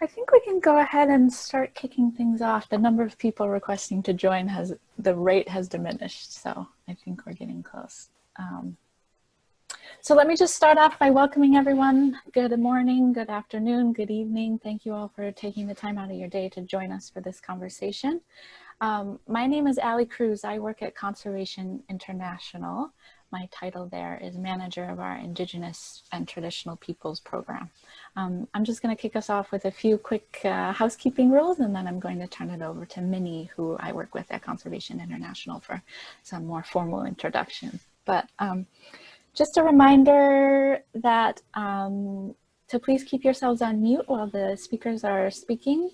I think we can go ahead and start kicking things off. The number of people requesting to join the rate has diminished, so I think we're getting close. So let me just start off by welcoming everyone. Good morning, good afternoon, good evening. Thank you all for taking the time out of your day to join us for this conversation. My name is Allie Cruz. I work at Conservation International. My title there is Manager of our Indigenous and Traditional Peoples program. I'm just going to kick us off with a few quick housekeeping rules, and then I'm going to turn it over to Minnie, who I work with at Conservation International, for some more formal introduction. But just a reminder that to please keep yourselves on mute while the speakers are speaking.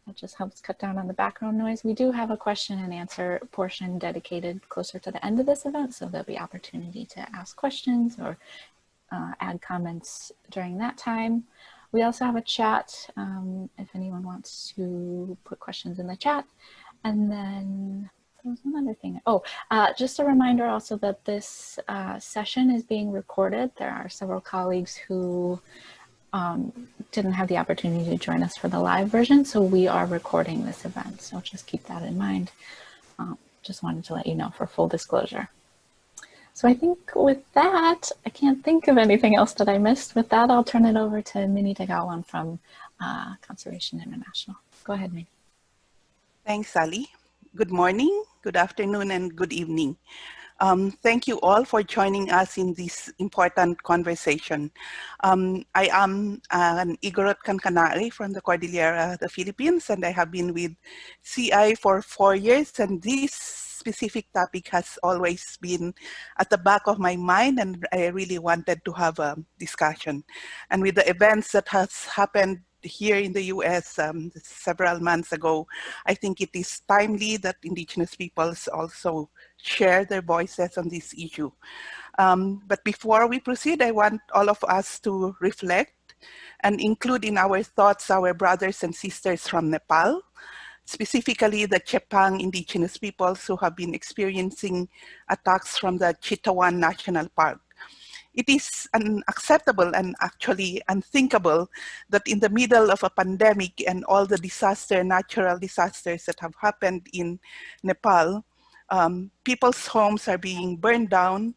That just helps cut down on the background noise. We do have a question and answer portion dedicated closer to the end of this event, so there'll be opportunity to ask questions or add comments during that time. We also have a chat if anyone wants to put questions in the chat. And then there was one other thing. Oh, just a reminder also that this session is being recorded. There are several colleagues who didn't have the opportunity to join us for the live version, so we are recording this event. So just keep that in mind. Just wanted to let you know for full disclosure. So I think with that, I can't think of anything else that I missed. With that, I'll turn it over to Minnie Tagawan from Conservation International. Go ahead, Minnie. Thanks, Sally. Good morning, good afternoon, and good evening. Thank you all for joining us in this important conversation. I am an Igorot Kankanae from the Cordillera, the Philippines, and I have been with CI for 4 years, and this specific topic has always been at the back of my mind, and I really wanted to have a discussion. And with the events that has happened here in the US several months ago, I think it is timely that Indigenous peoples also share their voices on this issue. But before we proceed, I want all of us to reflect and include in our thoughts our brothers and sisters from Nepal, specifically the Chepang Indigenous peoples who have been experiencing attacks from the Chitawan National Park. It is unacceptable and actually unthinkable that in the middle of a pandemic and all the natural disasters that have happened in Nepal, people's homes are being burned down,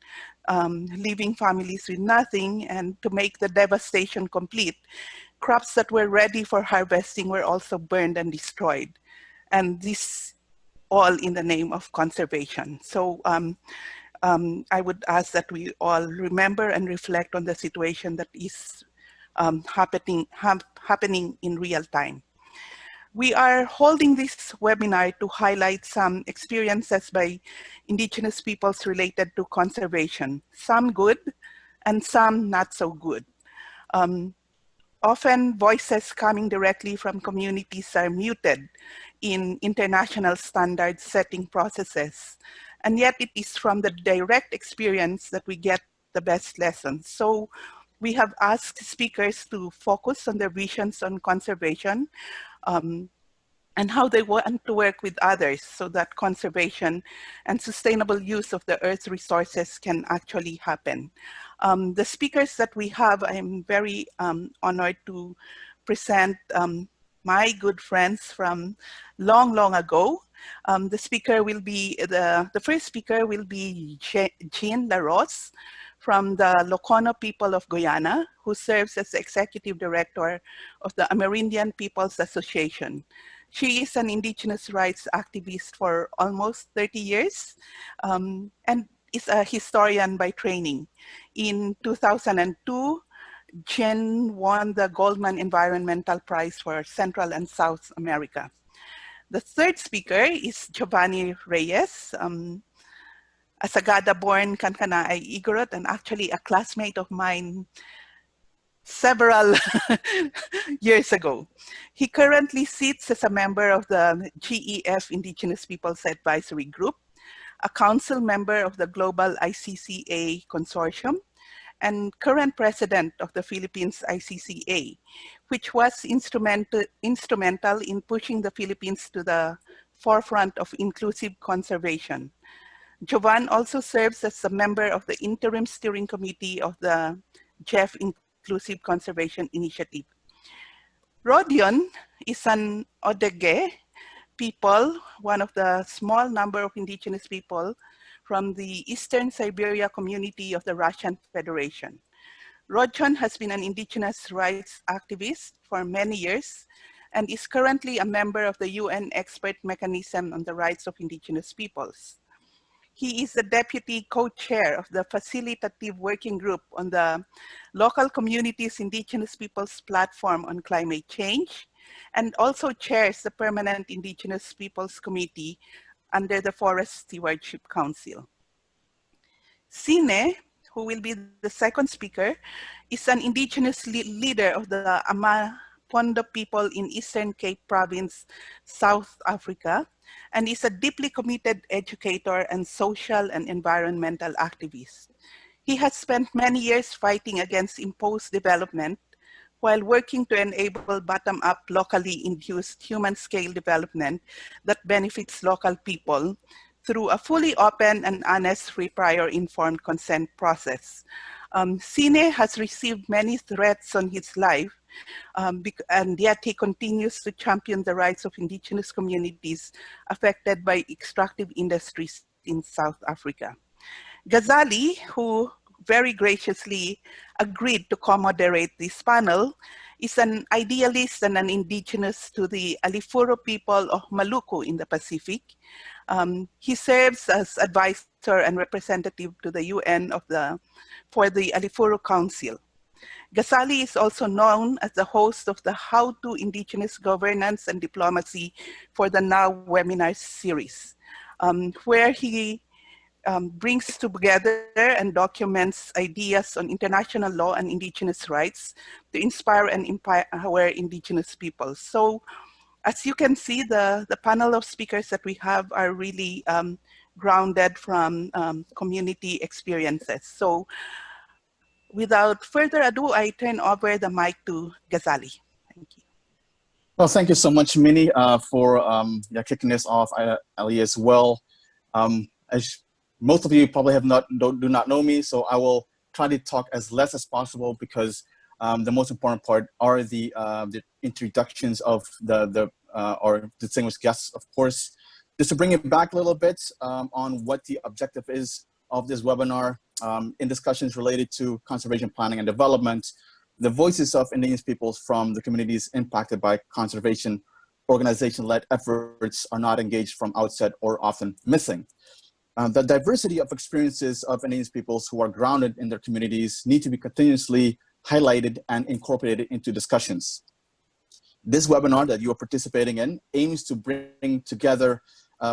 leaving families with nothing, and to make the devastation complete, crops that were ready for harvesting were also burned and destroyed. And this all in the name of conservation. So I would ask that we all remember and reflect on the situation that is happening in real time. We are holding this webinar to highlight some experiences by Indigenous peoples related to conservation, some good and some not so good. Often voices coming directly from communities are muted in international standard setting processes. And yet it is from the direct experience that we get the best lessons. So we have asked speakers to focus on their visions on conservation and how they want to work with others so that conservation and sustainable use of the Earth's resources can actually happen. The speakers that we have, I'm very honored to present my good friends from long ago. The speaker will be, the first speaker will be Jean Larose from the Lokono people of Guyana, who serves as the Executive Director of the Amerindian Peoples Association. She is an Indigenous rights activist for almost 30 years and is a historian by training. In 2002, Jen won the Goldman Environmental Prize for Central and South America. The third speaker is Giovanni Reyes, a Sagada-born Kankanae Igorot and actually a classmate of mine several years ago. He currently sits as a member of the GEF Indigenous Peoples Advisory Group, a council member of the Global ICCA Consortium, and current president of the Philippines ICCA, which was instrumental in pushing the Philippines to the forefront of inclusive conservation. Jovan also serves as a member of the interim steering committee of the GEF Inclusive Conservation Initiative. Rodion is an Odege people, one of the small number of indigenous people from the Eastern Siberia community of the Russian Federation. Rodion has been an indigenous rights activist for many years and is currently a member of the UN Expert Mechanism on the Rights of Indigenous Peoples. He is the deputy co-chair of the facilitative working group on the local communities indigenous peoples platform on climate change, and also chairs the permanent indigenous peoples committee under the Forest Stewardship Council. Sine, who will be the second speaker, is an indigenous leader of the Amapondo people in Eastern Cape Province, South Africa, and is a deeply committed educator and social and environmental activist. He has spent many years fighting against imposed development while working to enable bottom-up locally induced human-scale development that benefits local people through a fully open and honest free prior informed consent process. Sine has received many threats on his life, and yet he continues to champion the rights of indigenous communities affected by extractive industries in South Africa. Ghazali, who very graciously agreed to co-moderate this panel, is an idealist and an indigenous to the Alifuro people of Maluku in the Pacific. He serves as advisor and representative to the UN for the Alifuro Council. Ghazali is also known as the host of the How to Indigenous Governance and Diplomacy for the Now webinar series, where he brings together and documents ideas on international law and indigenous rights to inspire and empower indigenous people. So as you can see, the panel of speakers that we have are really grounded from community experiences. So without further ado, I turn over the mic to Ghazali. Thank you. Well, thank you so much, Minnie, for kicking this off, Ali, as well. As most of you probably do not know me, so I will try to talk as less as possible because the most important part are the introductions of our distinguished guests, of course. Just to bring it back a little bit on what the objective is of this webinar, in discussions related to conservation planning and development, the voices of indigenous peoples from the communities impacted by conservation organization-led efforts are not engaged from outset or often missing. The diversity of experiences of indigenous peoples who are grounded in their communities need to be continuously highlighted and incorporated into discussions. This webinar that you are participating in aims to bring together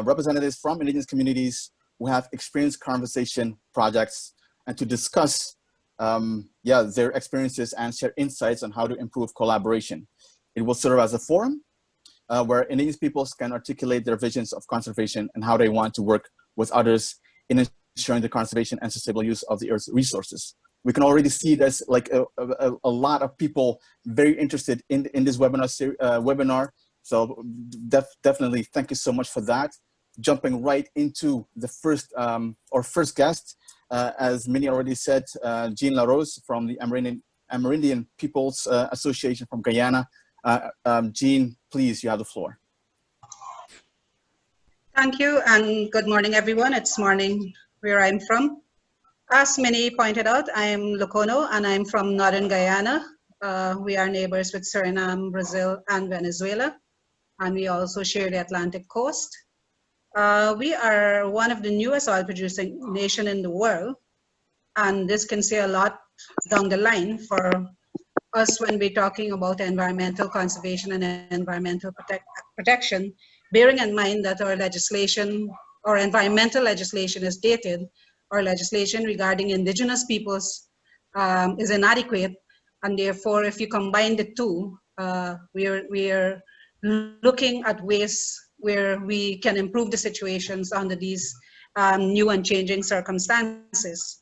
representatives from indigenous communities who have experienced conservation projects and to discuss their experiences and share insights on how to improve collaboration. It will serve as a forum where indigenous peoples can articulate their visions of conservation and how they want to work with others in ensuring the conservation and sustainable use of the Earth's resources. We can already see there's like a lot of people very interested in this webinar. So definitely thank you so much for that. Jumping right into the first guest, as Minnie already said, Jean Larose from the Amerindian Peoples Association from Guyana. Jean, please, you have the floor. Thank you, and good morning, everyone. It's morning where I'm from. As Minnie pointed out, I'm Locono, and I'm from Northern Guyana. We are neighbors with Suriname, Brazil, and Venezuela, and we also share the Atlantic coast. We are one of the newest oil-producing nation in the world, and this can say a lot down the line for us when we're talking about environmental conservation and environmental protection, bearing in mind that our legislation, or environmental legislation, is dated. Our legislation regarding indigenous peoples is inadequate, and therefore, if you combine the two, we are looking at ways where we can improve the situations under these new and changing circumstances.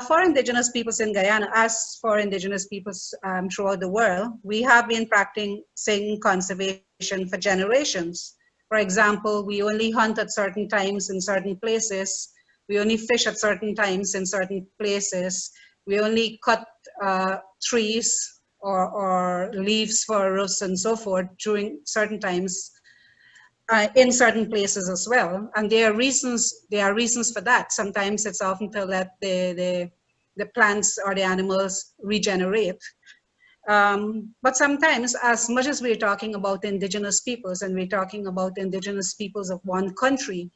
For indigenous peoples in Guyana, as for indigenous peoples throughout the world, we have been practicing conservation for generations. For example, we only hunt at certain times in certain places. We only fish at certain times in certain places. We only cut trees or leaves for roofs and so forth during certain times in certain places as well. And there are reasons for that. Sometimes it's often to let the plants or the animals regenerate. But sometimes, as much as we're talking about indigenous peoples and we're talking about indigenous peoples of one country,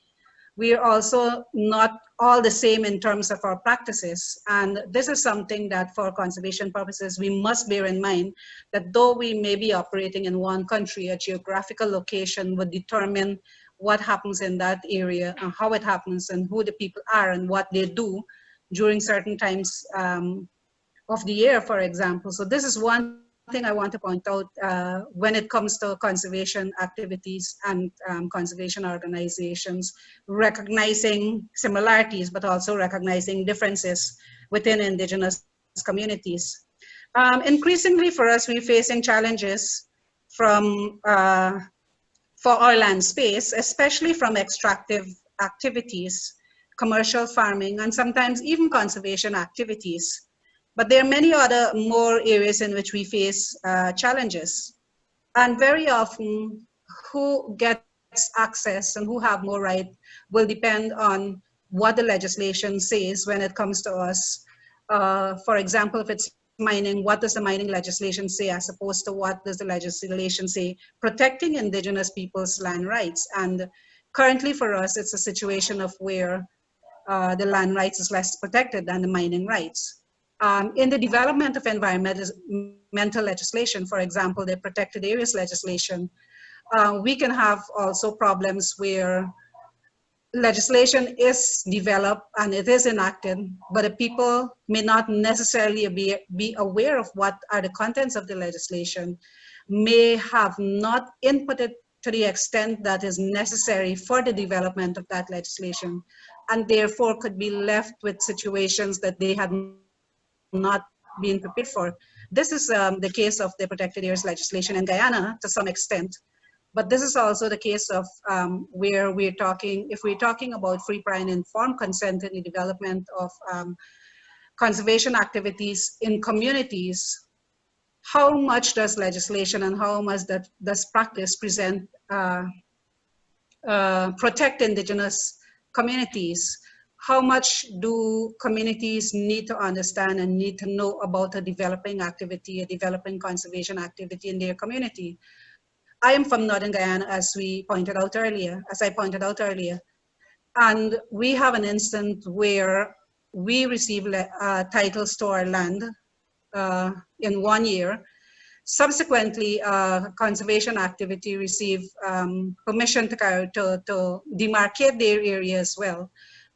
we are also not all the same in terms of our practices. And this is something that for conservation purposes, we must bear in mind, that though we may be operating in one country, a geographical location would determine what happens in that area and how it happens and who the people are and what they do during certain times of the year, for example. So this is one thing I want to point out when it comes to conservation activities and conservation organizations, recognizing similarities, but also recognizing differences within indigenous communities. Increasingly for us, we're facing challenges from, for our land space, especially from extractive activities, commercial farming, and sometimes even conservation activities. But there are many other more areas in which we face challenges. And very often, who gets access and who have more right will depend on what the legislation says when it comes to us. For example, if it's mining, what does the mining legislation say as opposed to what does the legislation say protecting indigenous people's land rights? And currently for us, it's a situation of where the land rights is less protected than the mining rights. In the development of environmental legislation, for example, the protected areas legislation, we can have also problems where legislation is developed and it is enacted, but the people may not necessarily be aware of what are the contents of the legislation, may have not inputted to the extent that is necessary for the development of that legislation, and therefore could be left with situations that they had not been prepared for. This is the case of the protected areas legislation in Guyana to some extent, but this is also the case of where we're talking, if we're talking about free, prior, and informed consent in the development of conservation activities in communities, how much does legislation and how much does practice present protect indigenous communities? How much do communities need to understand and need to know about a developing activity, a developing conservation activity in their community? I am from Northern Guyana, as I pointed out earlier, and we have an instance where we receive titles to our land in 1 year. Subsequently, conservation activity received permission to demarcate their area as well.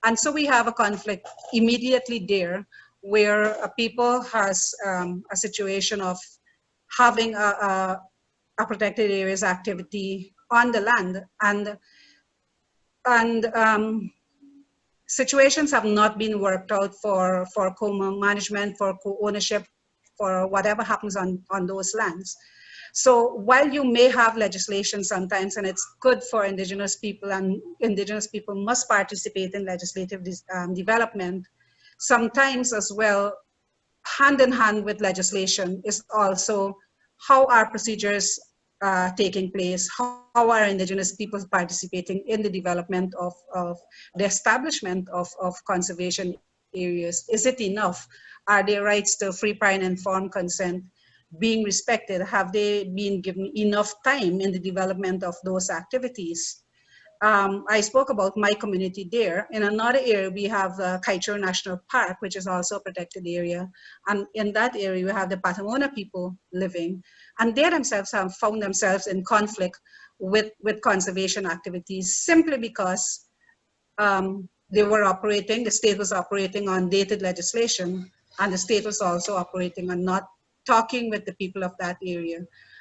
And so we have a conflict immediately there where a people has a situation of having a protected areas activity on the land, and situations have not been worked out for co-management, for co-ownership, for whatever happens on those lands. So while you may have legislation sometimes, and it's good for indigenous people, and indigenous people must participate in legislative development, sometimes as well, hand in hand with legislation is also how are procedures taking place, how are indigenous peoples participating in the development of the establishment of conservation areas. Is it enough? Are their rights to free, prior, and informed consent being respected? Have they been given enough time in the development of those activities? I spoke about my community there. In another area, we have Kaieteur National Park, which is also a protected area. And in that area, we have the Patamona people living. And they themselves have found themselves in conflict with conservation activities simply because they were operating, the state was operating on dated legislation, and the state was also operating on not talking with the people of that area.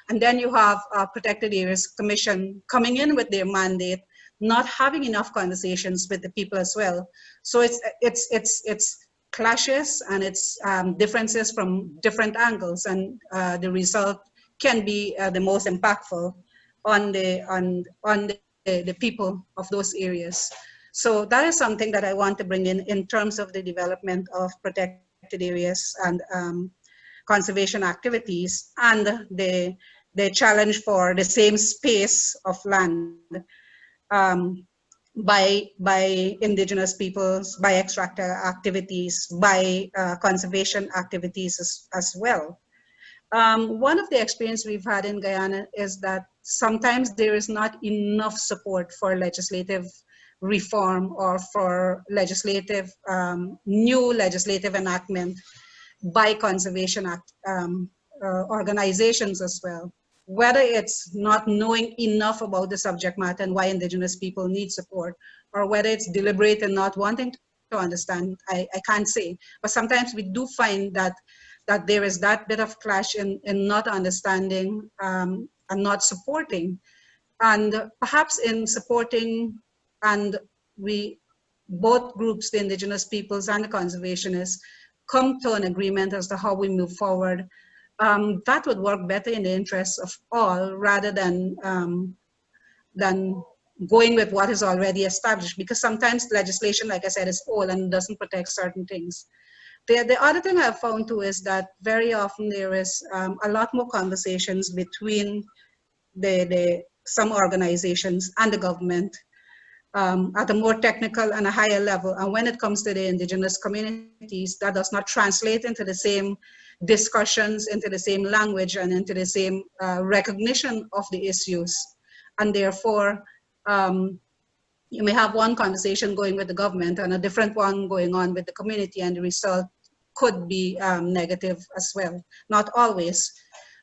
And then you have Protected Areas Commission coming in with their mandate, not having enough conversations with the people as well. So it's clashes and it's differences from different angles, and the result can be the most impactful on the people of those areas. So that is something that I want to bring in terms of the development of protected areas and conservation activities and the challenge for the same space of land by indigenous peoples, by extractive activities, by conservation activities as well. One of the experience we've had in Guyana is that sometimes there is not enough support for legislative reform or for legislative, new legislative enactment by conservation organizations as well. Whether it's not knowing enough about the subject matter and why indigenous people need support, or whether it's deliberate and not wanting to understand, I can't say. But sometimes we do find that there is that bit of clash in not understanding and not supporting. And perhaps in supporting, and both groups, the indigenous peoples and the conservationists, come to an agreement as to how we move forward, that would work better in the interests of all rather than going with what is already established. Because sometimes legislation, like I said, is old and doesn't protect certain things. The other thing I've found too is that very often there is a lot more conversations between some organizations and the government at a more technical and a higher level. And when it comes to the indigenous communities, that does not translate into the same discussions, into the same language, and into the same recognition of the issues. And therefore, you may have one conversation going with the government and a different one going on with the community, and the result could be negative as well. Not always,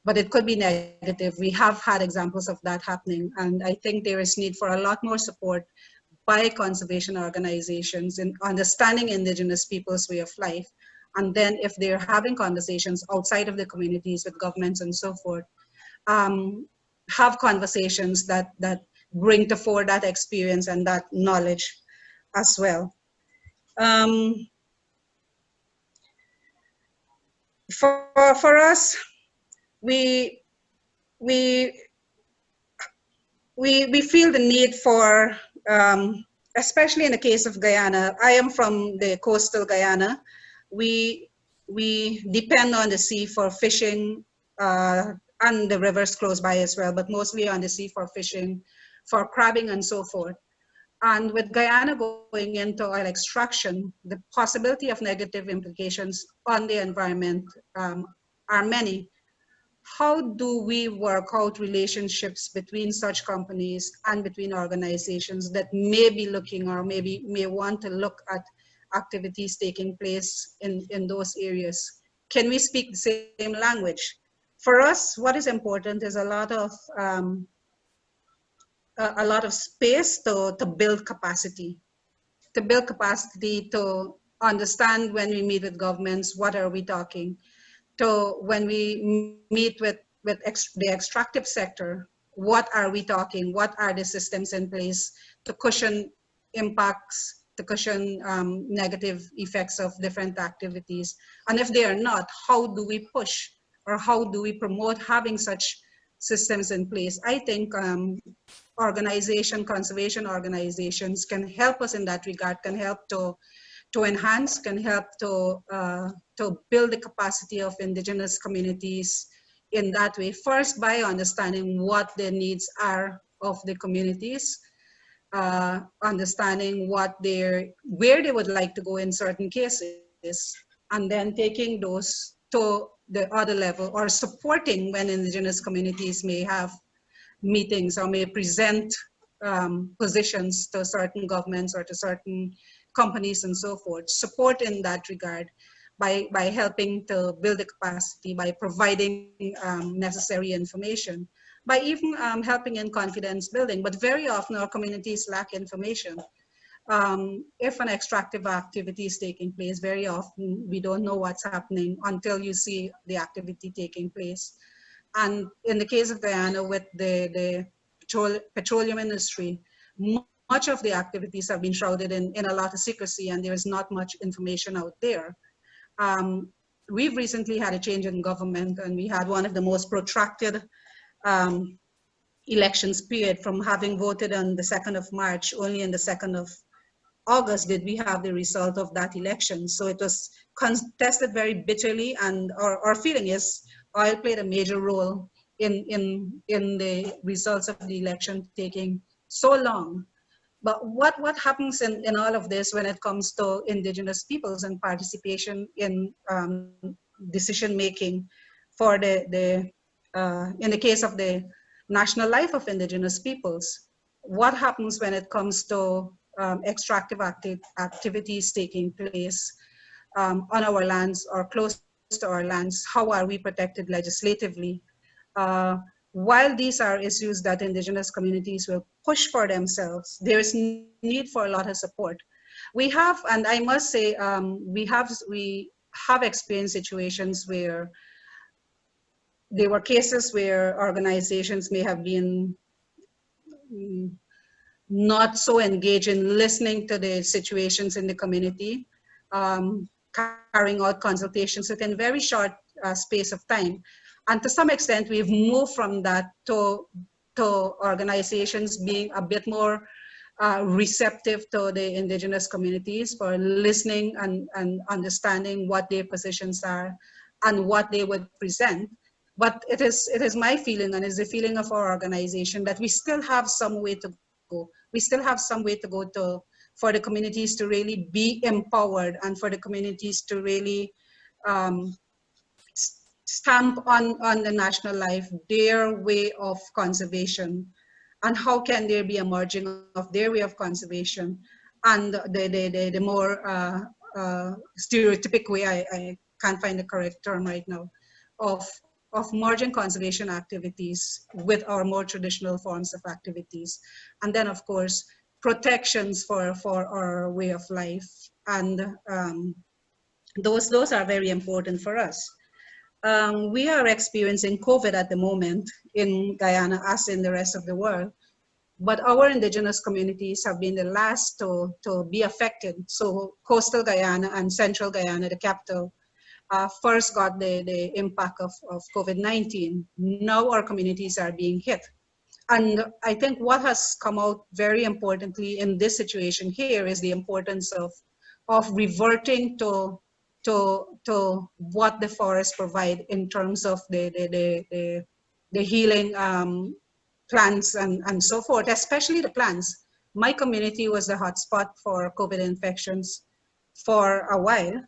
but it could be negative. We have had examples of that happening, and I think there is need for a lot more support by conservation organizations in understanding indigenous people's way of life. And then if they're having conversations outside of the communities with governments and so forth, have conversations that bring to fore that experience and that knowledge as well. For us, we feel the need for, especially in the case of Guyana. I am from the coastal Guyana. We depend on the sea for fishing and the rivers close by as well, but mostly on the sea for fishing, for crabbing and so forth. And with Guyana going into oil extraction, the possibility of negative implications on the environment are many. How do we work out relationships between such companies and between organizations that may be looking or may want to look at activities taking place in those areas? Can we speak the same language? For us, what is important is a lot of space to build capacity, to understand when we meet with governments, what are we talking, to when we meet with the extractive sector, what are we talking, what are the systems in place to cushion impacts, to cushion negative effects of different activities. And if they are not, how do we push or how do we promote having such systems in place? I think conservation organizations can help us in that regard, can help to enhance, can help to build the capacity of indigenous communities in that way. First, by understanding what the needs are of the communities, understanding where they would like to go in certain cases, and then taking those to the other level, or supporting when indigenous communities may have meetings or may present positions to certain governments or to certain companies and so forth. Support in that regard by helping to build the capacity, by providing necessary information, by even helping in confidence building. But very often our communities lack information. If an extractive activity is taking place, very often we don't know what's happening until you see the activity taking place. And in the case of Guyana, with the petroleum industry, much of the activities have been shrouded in a lot of secrecy, and there is not much information out there. We've recently had a change in government, and we had one of the most protracted elections period, from having voted on the 2nd of March, only on the 2nd of August did we have the result of that election. So it was contested very bitterly, and our feeling is oil played a major role in the results of the election taking so long. But what happens in all of this when it comes to Indigenous peoples and participation in decision making for in the case of the national life of Indigenous peoples? What happens when it comes to extractive activities taking place on our lands or close to our lands? How are we protected legislatively? While these are issues that Indigenous communities will push for themselves, there is need for a lot of support. We have, and I must say, we have experienced situations where there were cases where organizations may have been not so engaged in listening to the situations in the community, carrying out consultations within very short space of time. And to some extent, we've moved from that to organizations being a bit more receptive to the Indigenous communities for listening and understanding what their positions are and what they would present. But it is my feeling, and is the feeling of our organization, that we still have some way to go. We still have some way to go for the communities to really be empowered, and for the communities to really stamp on the national life their way of conservation, and how can there be a merging of their way of conservation and the more stereotypic way, I can't find the correct term right now, of merging conservation activities with our more traditional forms of activities. And then of course protections for our way of life, and those are very important for us. We are experiencing COVID at the moment in Guyana, as in the rest of the world, but our Indigenous communities have been the last to be affected. So coastal Guyana and central Guyana, the capital, first got the impact of COVID-19. Now our communities are being hit. And I think what has come out very importantly in this situation here is the importance of reverting to what the forests provide in terms of the healing plants and so forth, especially the plants. My community was the hotspot for COVID infections for a while.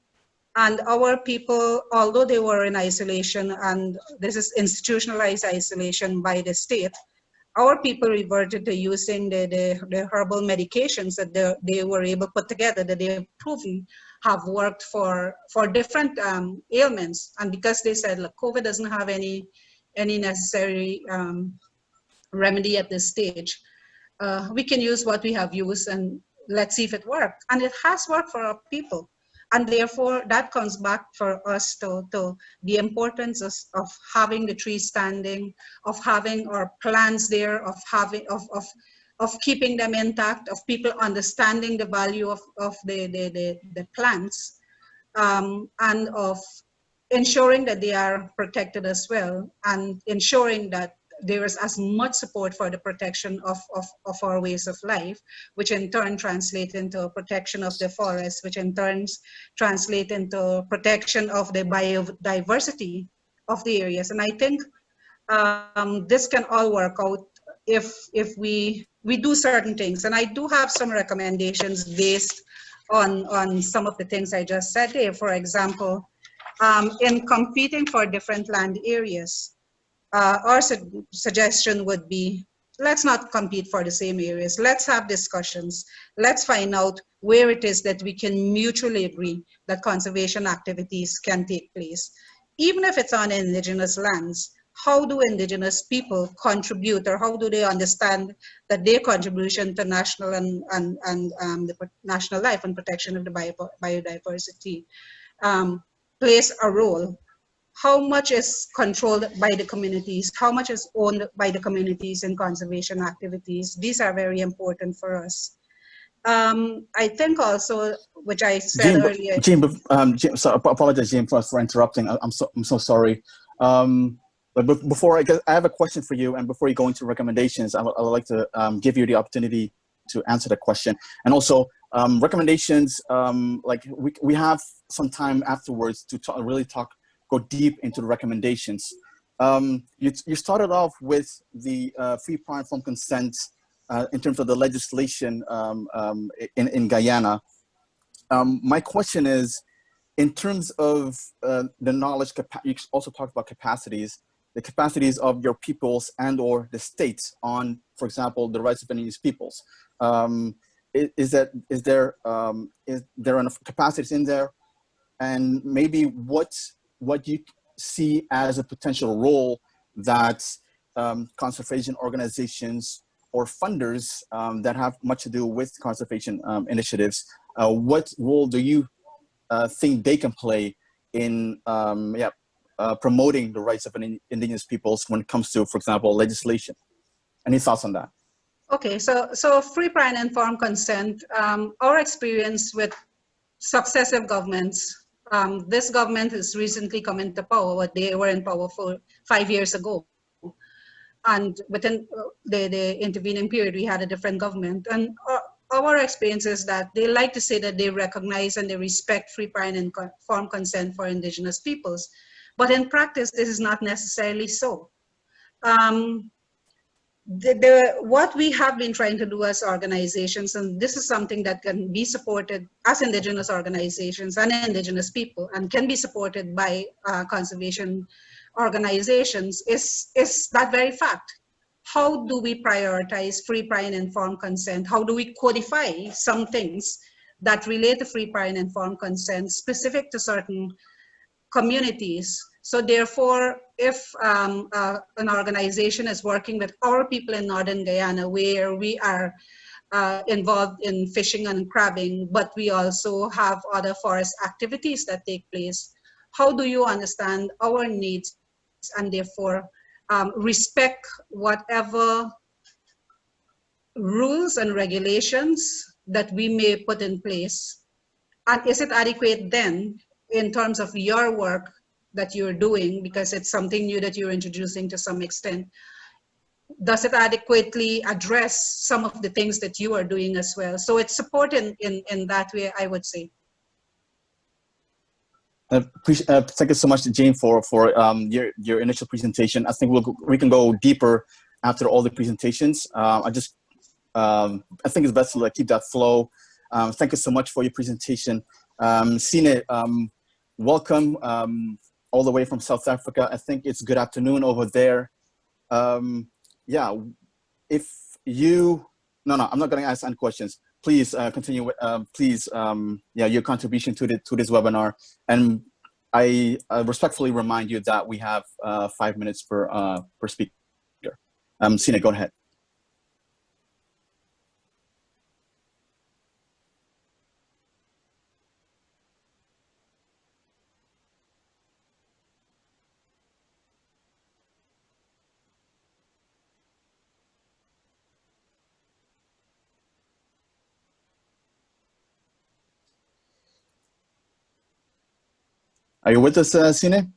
And our people, although they were in isolation, and this is institutionalized isolation by the state, our people reverted to using the herbal medications that they were able to put together, that they have proven have worked for different ailments. And because they said, look, COVID doesn't have any necessary remedy at this stage, we can use what we have used and let's see if it worked. And it has worked for our people. And therefore, that comes back for us to the importance of having the trees standing, of having our plants there, of keeping them intact, of people understanding the value of the plants, and of ensuring that they are protected as well, and ensuring that there is as much support for the protection of our ways of life, which in turn translate into protection of the forest, which in turn translate into protection of the biodiversity of the areas. And I think this can all work out if we do certain things. And I do have some recommendations based on some of the things I just said there. For example, in competing for different land areas, our suggestion would be, let's not compete for the same areas. Let's have discussions. Let's find out where it is that we can mutually agree that conservation activities can take place. Even if it's on Indigenous lands, how do Indigenous people contribute, or how do they understand that their contribution to national and the national life and protection of the biodiversity plays a role? How much is controlled by the communities? How much is owned by the communities in conservation activities? These are very important for us. I think also, which I said earlier. Jim, so I apologize, Jim, for interrupting. I'm so sorry. But before I have a question for you, and before you go into recommendations, I would like to give you the opportunity to answer the question. And also, Recommendations, like we have some time afterwards to really go deep into the recommendations. You started off with the free, prior, informed consent in terms of the legislation in Guyana. My question is, in terms of the knowledge, you also talked about capacities, the capacities of your peoples and or the states on, for example, the rights of Indigenous peoples. Is there enough capacities in there? And maybe what you see as a potential role that conservation organizations or funders that have much to do with conservation initiatives, what role do you think they can play in promoting the rights of Indigenous peoples when it comes to, for example, legislation? Any thoughts on that? Okay, so free, prior, and informed consent, our experience with successive governments, this government has recently come into power, but they were in power for 5 years ago. And within the intervening period, we had a different government. And our experience is that they like to say that they recognize and they respect free, prior, and informed consent for Indigenous peoples. But in practice, this is not necessarily so. What we have been trying to do as organizations, and this is something that can be supported as Indigenous organizations and Indigenous people, and can be supported by conservation organizations, is that very fact. How do we prioritize free, prior, and informed consent? How do we codify some things that relate to free, prior, and informed consent specific to certain communities? So therefore, if an organization is working with our people in Northern Guyana, where we are involved in fishing and crabbing, but we also have other forest activities that take place, how do you understand our needs and therefore respect whatever rules and regulations that we may put in place? And is it adequate then in terms of your work that you're doing, because it's something new that you're introducing to some extent? Does it adequately address some of the things that you are doing as well? So it's support in that way, I would say. Thank you so much, Jane, for your initial presentation. I think we can go deeper after all the presentations. I think it's best to keep that flow. Thank you so much for your presentation. Sine, welcome all the way from South Africa. I think it's good afternoon over there. Yeah, if you, no, I'm not going to ask any questions. Please continue with, your contribution to this webinar. And I respectfully remind you that we have 5 minutes per speaker. Sine, go ahead. Are you with us, Sine?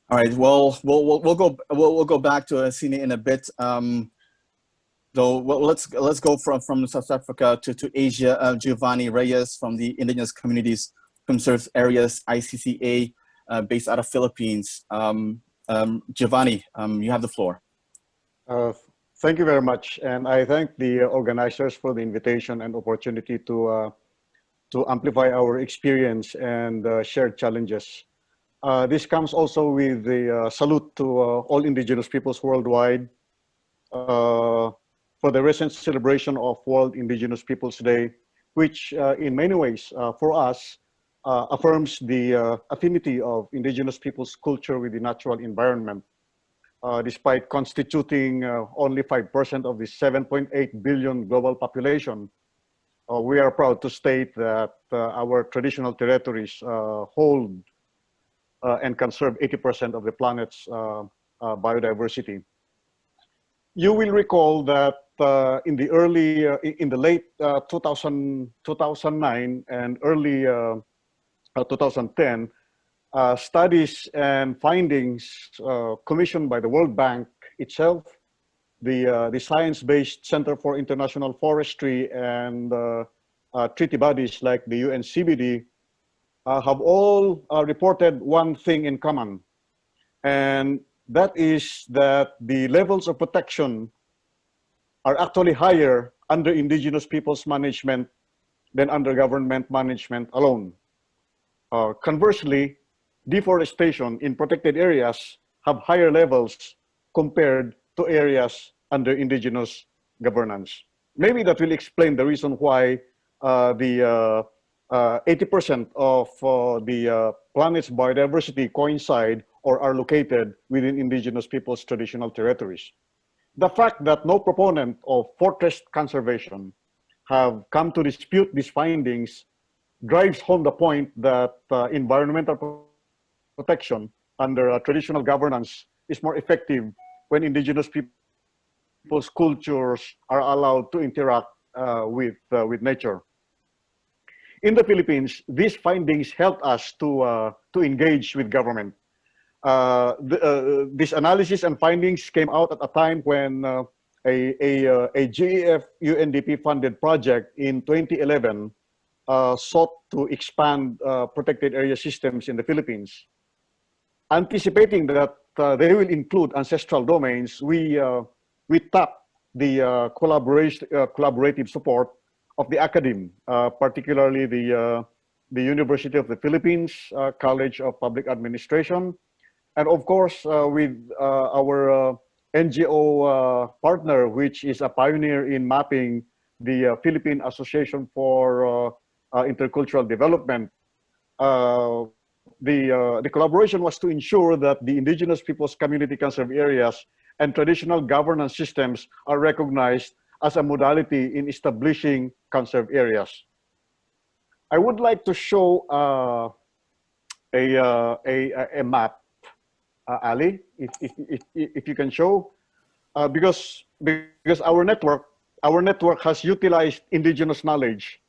All right. Well, we'll go back to Sine in a bit. So let's go from South Africa to Asia. Giovanni Reyes from the Indigenous Communities Conserved Areas ICCA, based out of Philippines. Giovanni, you have the floor. Thank you very much, and I thank the organizers for the invitation and opportunity to amplify our experience and shared challenges. This comes also with the salute to all Indigenous peoples worldwide for the recent celebration of World Indigenous Peoples Day, which in many ways for us affirms the affinity of Indigenous peoples' culture with the natural environment. Despite constituting only 5% of the 7.8 billion global population, we are proud to state that our traditional territories hold and conserve 80% of the planet's biodiversity. You will recall that in the late 2009 and early 2010, studies and findings commissioned by the World Bank itself, the Science-Based Center for International Forestry and treaty bodies like the UNCBD have all reported one thing in common, and that is that the levels of protection are actually higher under indigenous peoples management than under government management alone. Conversely, deforestation in protected areas have higher levels compared to areas under indigenous governance. Maybe that will explain the reason why the 80% of the planet's biodiversity coincide or are located within indigenous peoples' traditional territories. The fact that no proponent of fortress conservation have come to dispute these findings drives home the point that environmental protection under traditional governance is more effective when indigenous people's cultures are allowed to interact with nature. In the Philippines, these findings helped us to engage with government. This analysis and findings came out at a time when a GEF UNDP funded project in 2011 sought to expand protected area systems in the Philippines. Anticipating that they will include ancestral domains, we tapped the collaborative support of the academe, particularly the University of the Philippines, College of Public Administration, and of course with our NGO partner, which is a pioneer in mapping, the Philippine Association for Intercultural Development. The collaboration was to ensure that the indigenous people's community conserved areas and traditional governance systems are recognized as a modality in establishing conserved areas. I would like to show a map, Ali, if you can show, because our network has utilized indigenous knowledge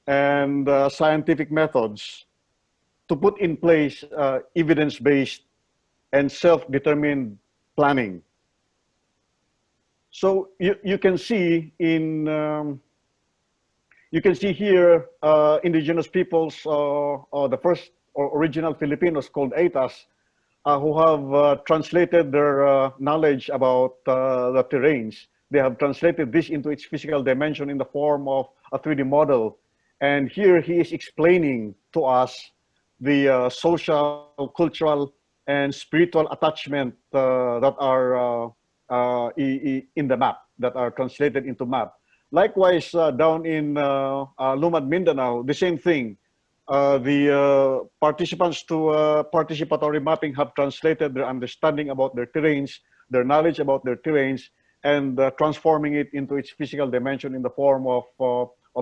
and scientific methods to put in place evidence-based and self-determined planning. So you can see in here indigenous peoples, the first original Filipinos called Aitas, who have translated their knowledge about the terrains. They have translated this into its physical dimension in the form of a 3D model. And here he is explaining to us the social, cultural, and spiritual attachment that are in the map, that are translated into map. Likewise, down in Lumad, Mindanao, the same thing. The participants to participatory mapping have translated their understanding about their terrains, their knowledge about their terrains, and transforming it into its physical dimension in the form of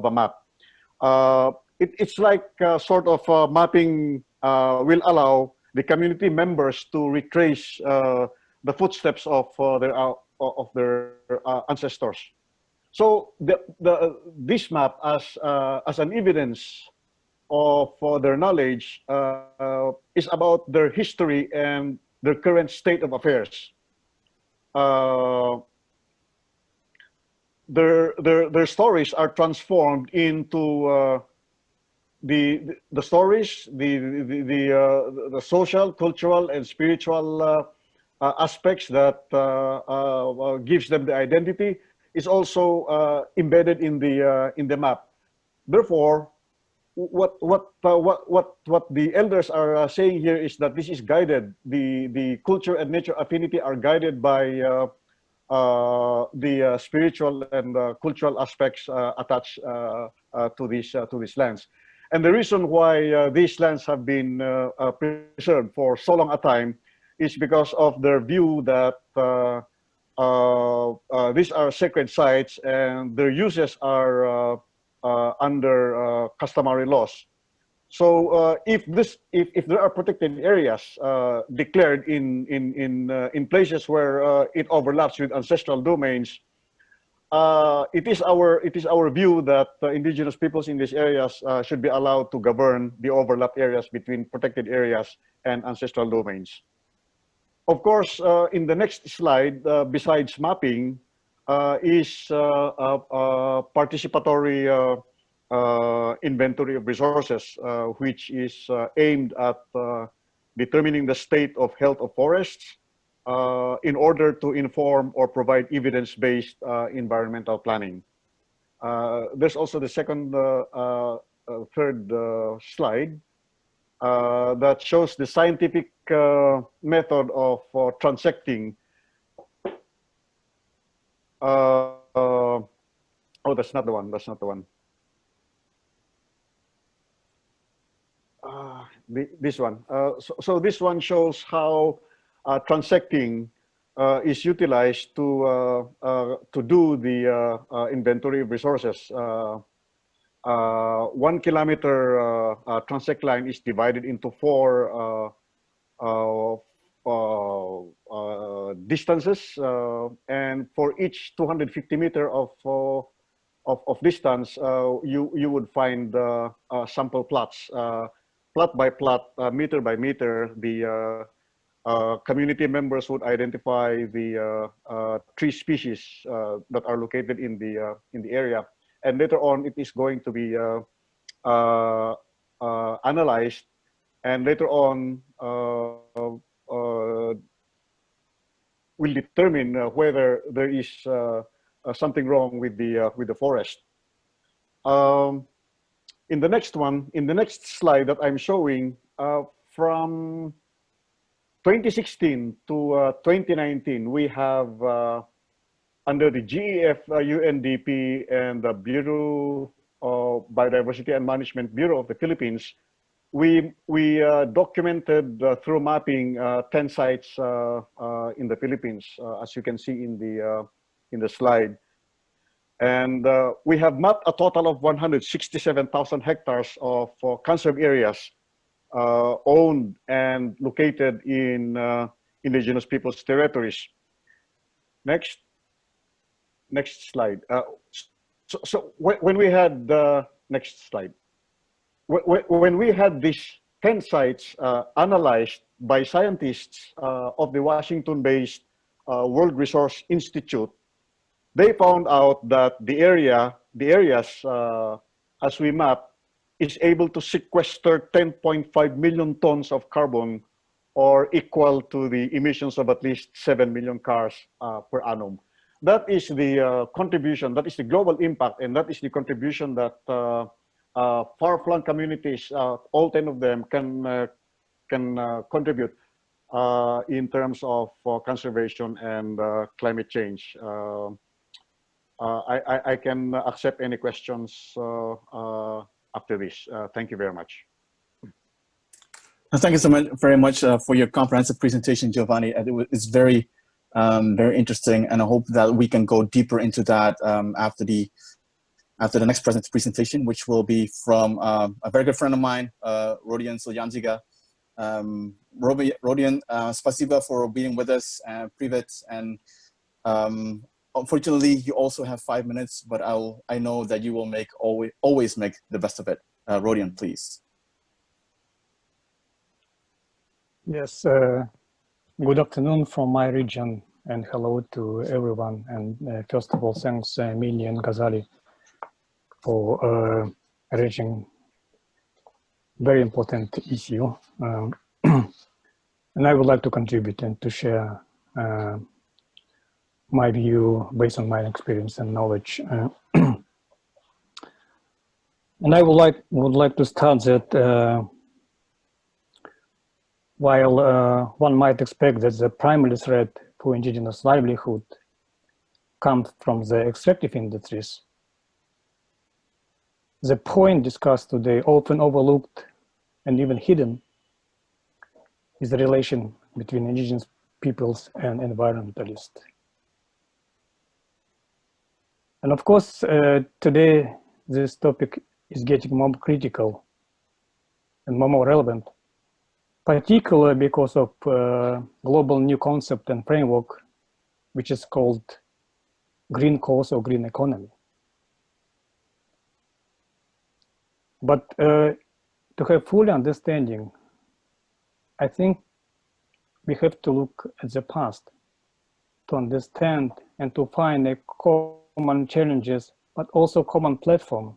a map. It's like sort of mapping will allow the community members to retrace the footsteps of their ancestors. So this map as an evidence of their knowledge is about their history and their current state of affairs. Their stories are transformed into the stories, the social, cultural, and spiritual aspects that gives them the identity is also embedded in the map. Therefore, what the elders are saying here is that this is guided. The culture and nature affinity are guided by the spiritual and cultural aspects attached to these lands. And the reason why these lands have been preserved for so long a time is because of their view that these are sacred sites and their uses are under customary laws. So if there are protected areas declared in places where it overlaps with ancestral domains, it is our view that indigenous peoples in these areas should be allowed to govern the overlap areas between protected areas and ancestral domains. Of course, in the next slide, besides mapping, is a participatory inventory of resources, which is aimed at determining the state of health of forests in order to inform or provide evidence-based environmental planning. There's also the third slide that shows the scientific method of transecting. Oh, that's not the one. That's not the one. This one. So this one shows how transecting is utilized to do the inventory of resources. 1 kilometer transect line is divided into 4 distances, and for each 250 meter of distance, you would find sample plots, plot by plot, meter by meter. The community members would identify the tree species that are located in the area, and later on it is going to be analyzed, and later on will determine whether there is something wrong with the forest. In the next slide that I'm showing, from 2016 to 2019, we have under the GEF, UNDP, and the Bureau of Biodiversity and Management Bureau of the Philippines, we documented through mapping 10 sites in the Philippines, as you can see in the slide. And we have mapped a total of 167,000 hectares of conserved areas owned and located in indigenous peoples' territories. Next slide. So when we had the next slide, when we had these 10 sites analyzed by scientists of the Washington-based World Resource Institute, they found out that the areas as we map is able to sequester 10.5 million tons of carbon, or equal to the emissions of at least 7 million cars per annum. That is the contribution, that is the global impact, and that is the contribution that far-flung communities, all 10 of them, can contribute in terms of conservation and climate change. I can accept any questions after this. Thank you very much. Thank you so much, very much for your comprehensive presentation, Giovanni. It's very, very interesting, and I hope that we can go deeper into that after the next presentation, which will be from a very good friend of mine, Rodion Soljanjiga. Rodion, spasiba for being with us, Privet, and unfortunately, you also have 5 minutes, but I know that you will always make the best of it. Rodion, please. Yes, good afternoon from my region, and hello to everyone. And first of all, thanks Mini and Ghazali for arranging very important issue. And I would like to contribute and to share my view based on my experience and knowledge. And I would like to start that while one might expect that the primary threat for indigenous livelihood comes from the extractive industries, the point discussed today, often overlooked and even hidden, is the relation between indigenous peoples and environmentalists. And of course, today, this topic is getting more critical and more relevant, particularly because of global new concept and framework, which is called green course or green economy. But to have full understanding, I think we have to look at the past. to understand and to find a common challenges, but also common platform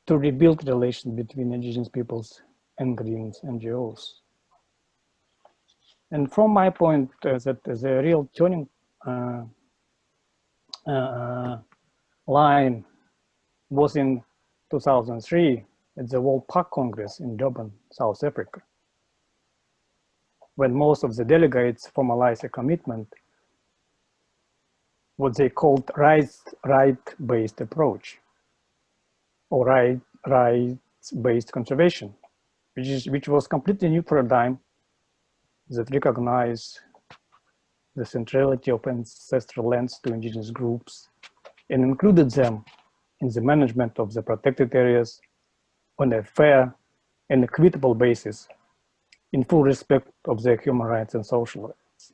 to rebuild relations between indigenous peoples and green NGOs. And from my point, that the real turning line was in 2003 at the World Park Congress in Durban, South Africa, when most of the delegates formalized a commitment, what they called right-based approach, or rights-based conservation, which was completely new paradigm that recognized the centrality of ancestral lands to indigenous groups and included them in the management of the protected areas on a fair and equitable basis in full respect of their human rights and social rights.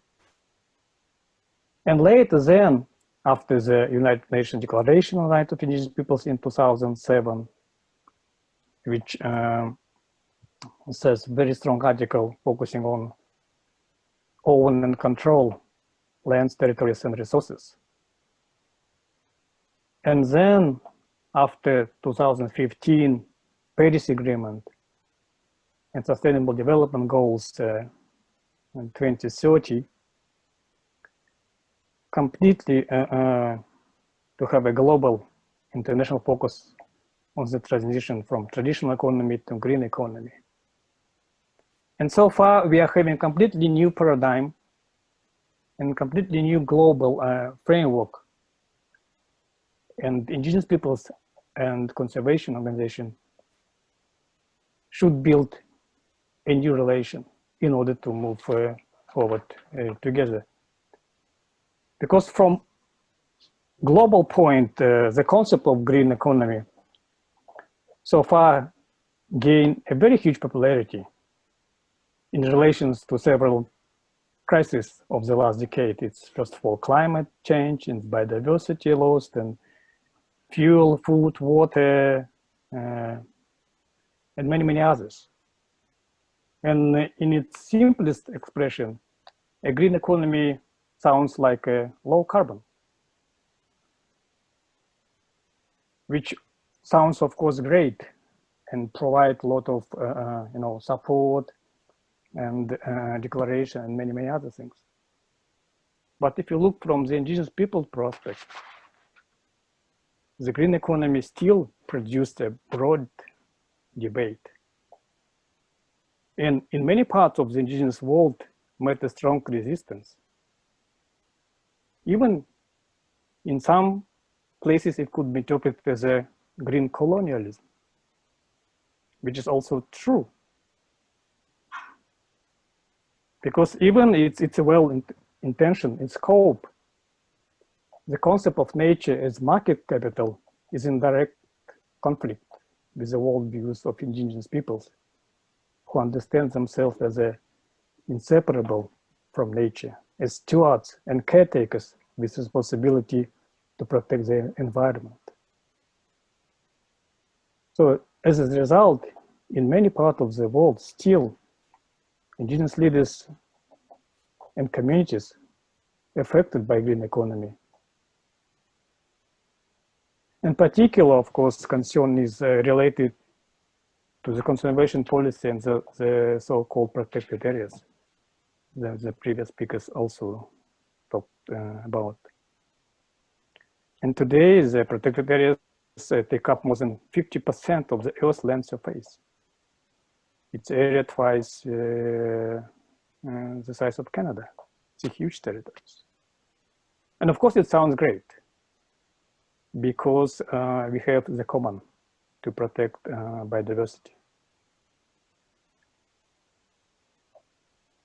And later then, after the United Nations Declaration on the Rights of Indigenous Peoples in 2007, which says very strong article focusing on own and control lands, territories, and resources. And then after 2015, Paris Agreement and Sustainable Development Goals in 2030, completely to have a global international focus on the transition from traditional economy to green economy. And so far, we are having a completely new paradigm and completely new global framework. And indigenous peoples and conservation organization should build a new relation in order to move forward together. Because from global point, the concept of green economy so far gained a very huge popularity in relations to several crises of the last decade. It's first of all climate change and biodiversity loss, and fuel, food, water, and many, many others. And in its simplest expression, a green economy sounds like a low carbon, which sounds of course great and provide a lot of support and declaration and many, many other things. But if you look from the indigenous people perspective, the green economy still produced a broad debate. And in many parts of the indigenous world met a strong resistance. Even in some places, it could be interpreted as a green colonialism, which is also true. Because even it's a well-intentioned in scope, the concept of nature as market capital is in direct conflict with the worldviews of indigenous peoples who understand themselves as inseparable from nature, as stewards and caretakers with responsibility to protect the environment. So as a result, in many parts of the world, still indigenous leaders and communities affected by green economy. In particular, of course, concern is related to the conservation policy and the so-called protected areas that the previous speakers also talked about. And today, the protected areas take up more than 50% of the Earth's land surface. It's area twice the size of Canada. It's a huge territory. And of course, it sounds great because we have the common to protect biodiversity.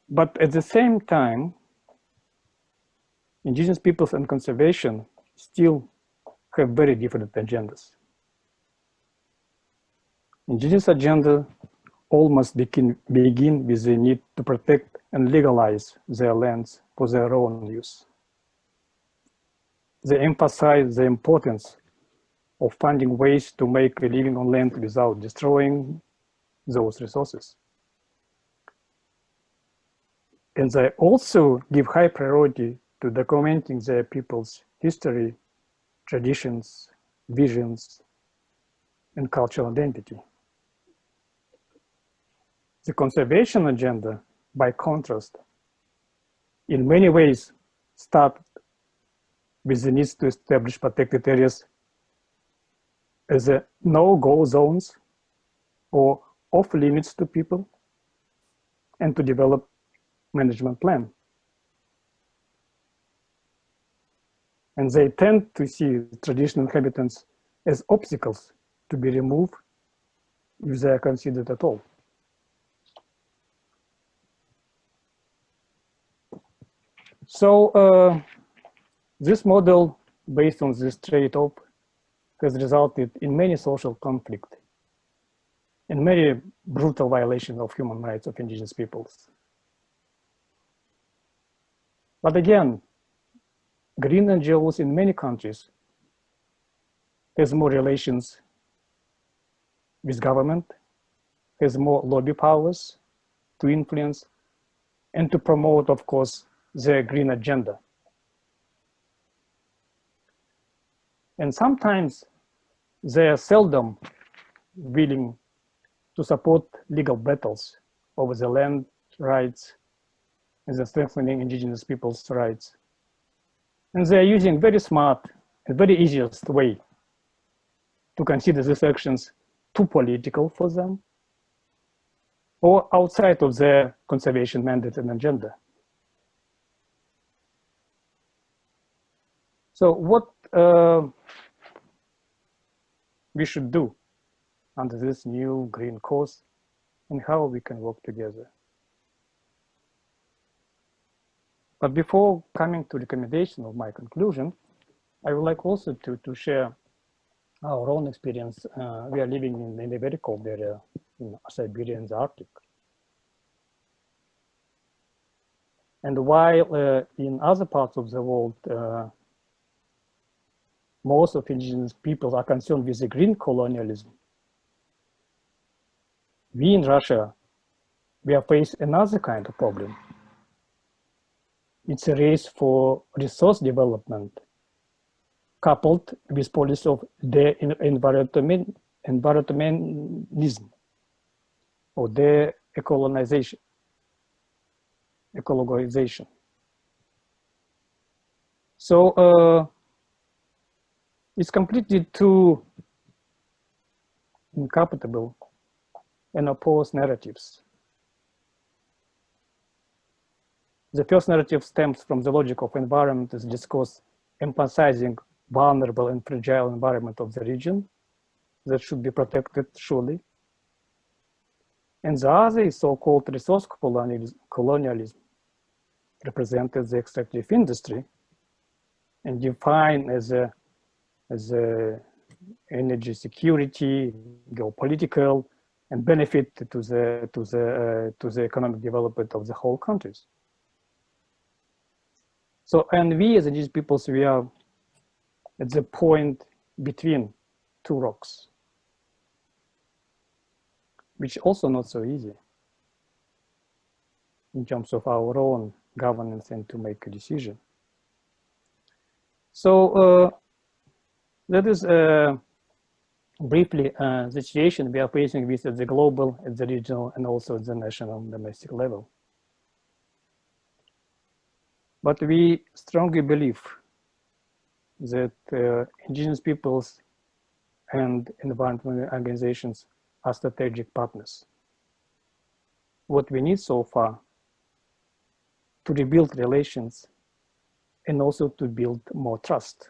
But at the same time, indigenous peoples and conservation still have very different agendas. Indigenous agenda all must begin with the need to protect and legalize their lands for their own use. They emphasize the importance of finding ways to make a living on land without destroying those resources. And they also give high priority to documenting their people's history, traditions, visions, and cultural identity. The conservation agenda, by contrast, in many ways start with the need to establish protected areas as a no-go zones or off limits to people, and to develop management plan. And they tend to see traditional inhabitants as obstacles to be removed if they are considered at all. So this model, based on this trade-off, has resulted in many social conflict and many brutal violations of human rights of indigenous peoples. But again, green NGOs in many countries has more relations with government, has more lobby powers to influence and to promote, of course, their green agenda. And sometimes they are seldom willing to support legal battles over the land rights and the strengthening indigenous people's rights. And they are using very smart and very easiest way to consider these actions too political for them or outside of their conservation mandate and agenda. So what we should do under this new green course and how we can work together. But before coming to recommendation of my conclusion, I would like also to share our own experience. We are living in a very cold area in Siberia and the Arctic. And while in other parts of the world, most of indigenous peoples are concerned with the green colonialism, we in Russia, we are faced another kind of problem. It's a race for resource development, coupled with policy of environmentalism or decolonization, ecologization. So it's completely two incompatible and opposed narratives. The first narrative stems from the logic of environmentalist discourse emphasizing vulnerable and fragile environment of the region that should be protected surely. And the other is so-called resource colonialism, represented the extractive industry and defined as a energy security, geopolitical, and benefit to the economic development of the whole countries. So, and we as indigenous peoples, we are at the point between two rocks, which also not so easy in terms of our own governance and to make a decision. So that is briefly the situation we are facing with at the global, at the regional, and also at the national and domestic level. But we strongly believe that indigenous peoples and environmental organizations are strategic partners. What we need so far to rebuild relations and also to build more trust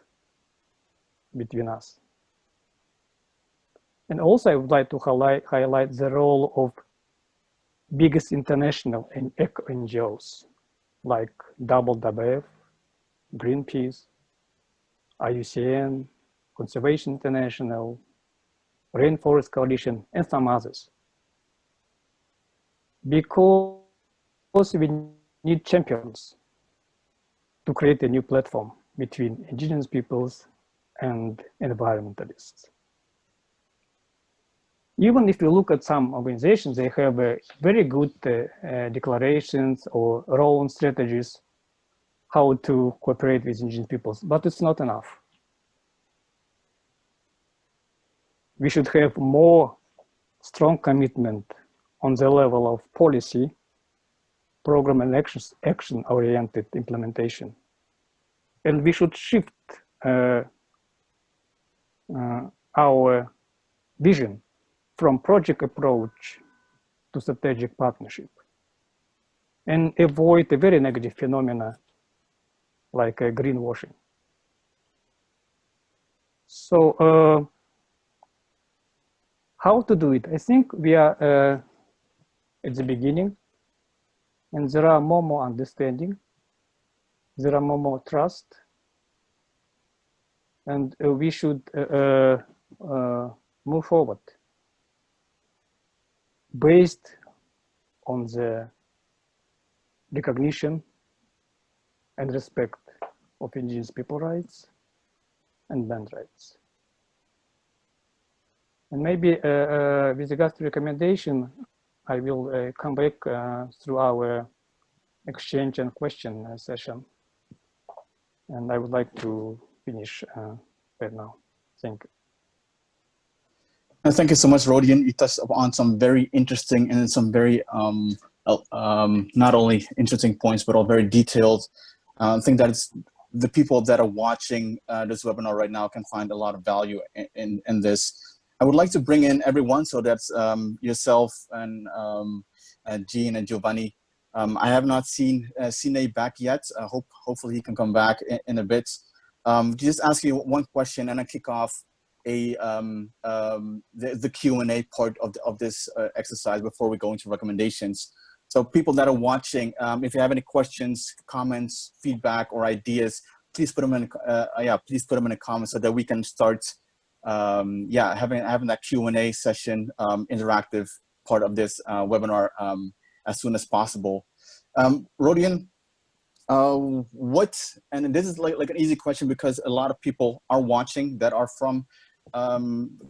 between us. And also I would like to highlight the role of biggest international and eco NGOs like WWF, Greenpeace, IUCN, Conservation International, Rainforest Coalition, and some others. Because we need champions to create a new platform between indigenous peoples and environmentalists. Even if you look at some organizations, they have very good declarations or own strategies how to cooperate with indigenous peoples, but it's not enough. We should have more strong commitment on the level of policy, program and action-oriented implementation. And we should shift our vision from project approach to strategic partnership and avoid a very negative phenomena like greenwashing. So how to do it? I think we are at the beginning, and there are more understanding, there are more trust, and we should move forward based on the recognition and respect of indigenous people rights and land rights. And maybe with regards to recommendation, I will come back through our exchange and question session. And I would like to finish right now. Thank you. Thank you so much, Rodion. You touched on some very interesting and some very not only interesting points, but all very detailed. I think that it's the people that are watching this webinar right now can find a lot of value in this. I would like to bring in everyone, so that's yourself and Jean and Giovanni. I have not seen Sine back yet. Hopefully he can come back in a bit. Just ask you one question and I kick off the Q&A part of this exercise before we go into recommendations. So people that are watching, if you have any questions, comments, feedback, or ideas, please put them in. Please put them in the comments so that we can start. Having that Q&A session, interactive part of this webinar as soon as possible. Rodion, and this is like an easy question because a lot of people are watching that are from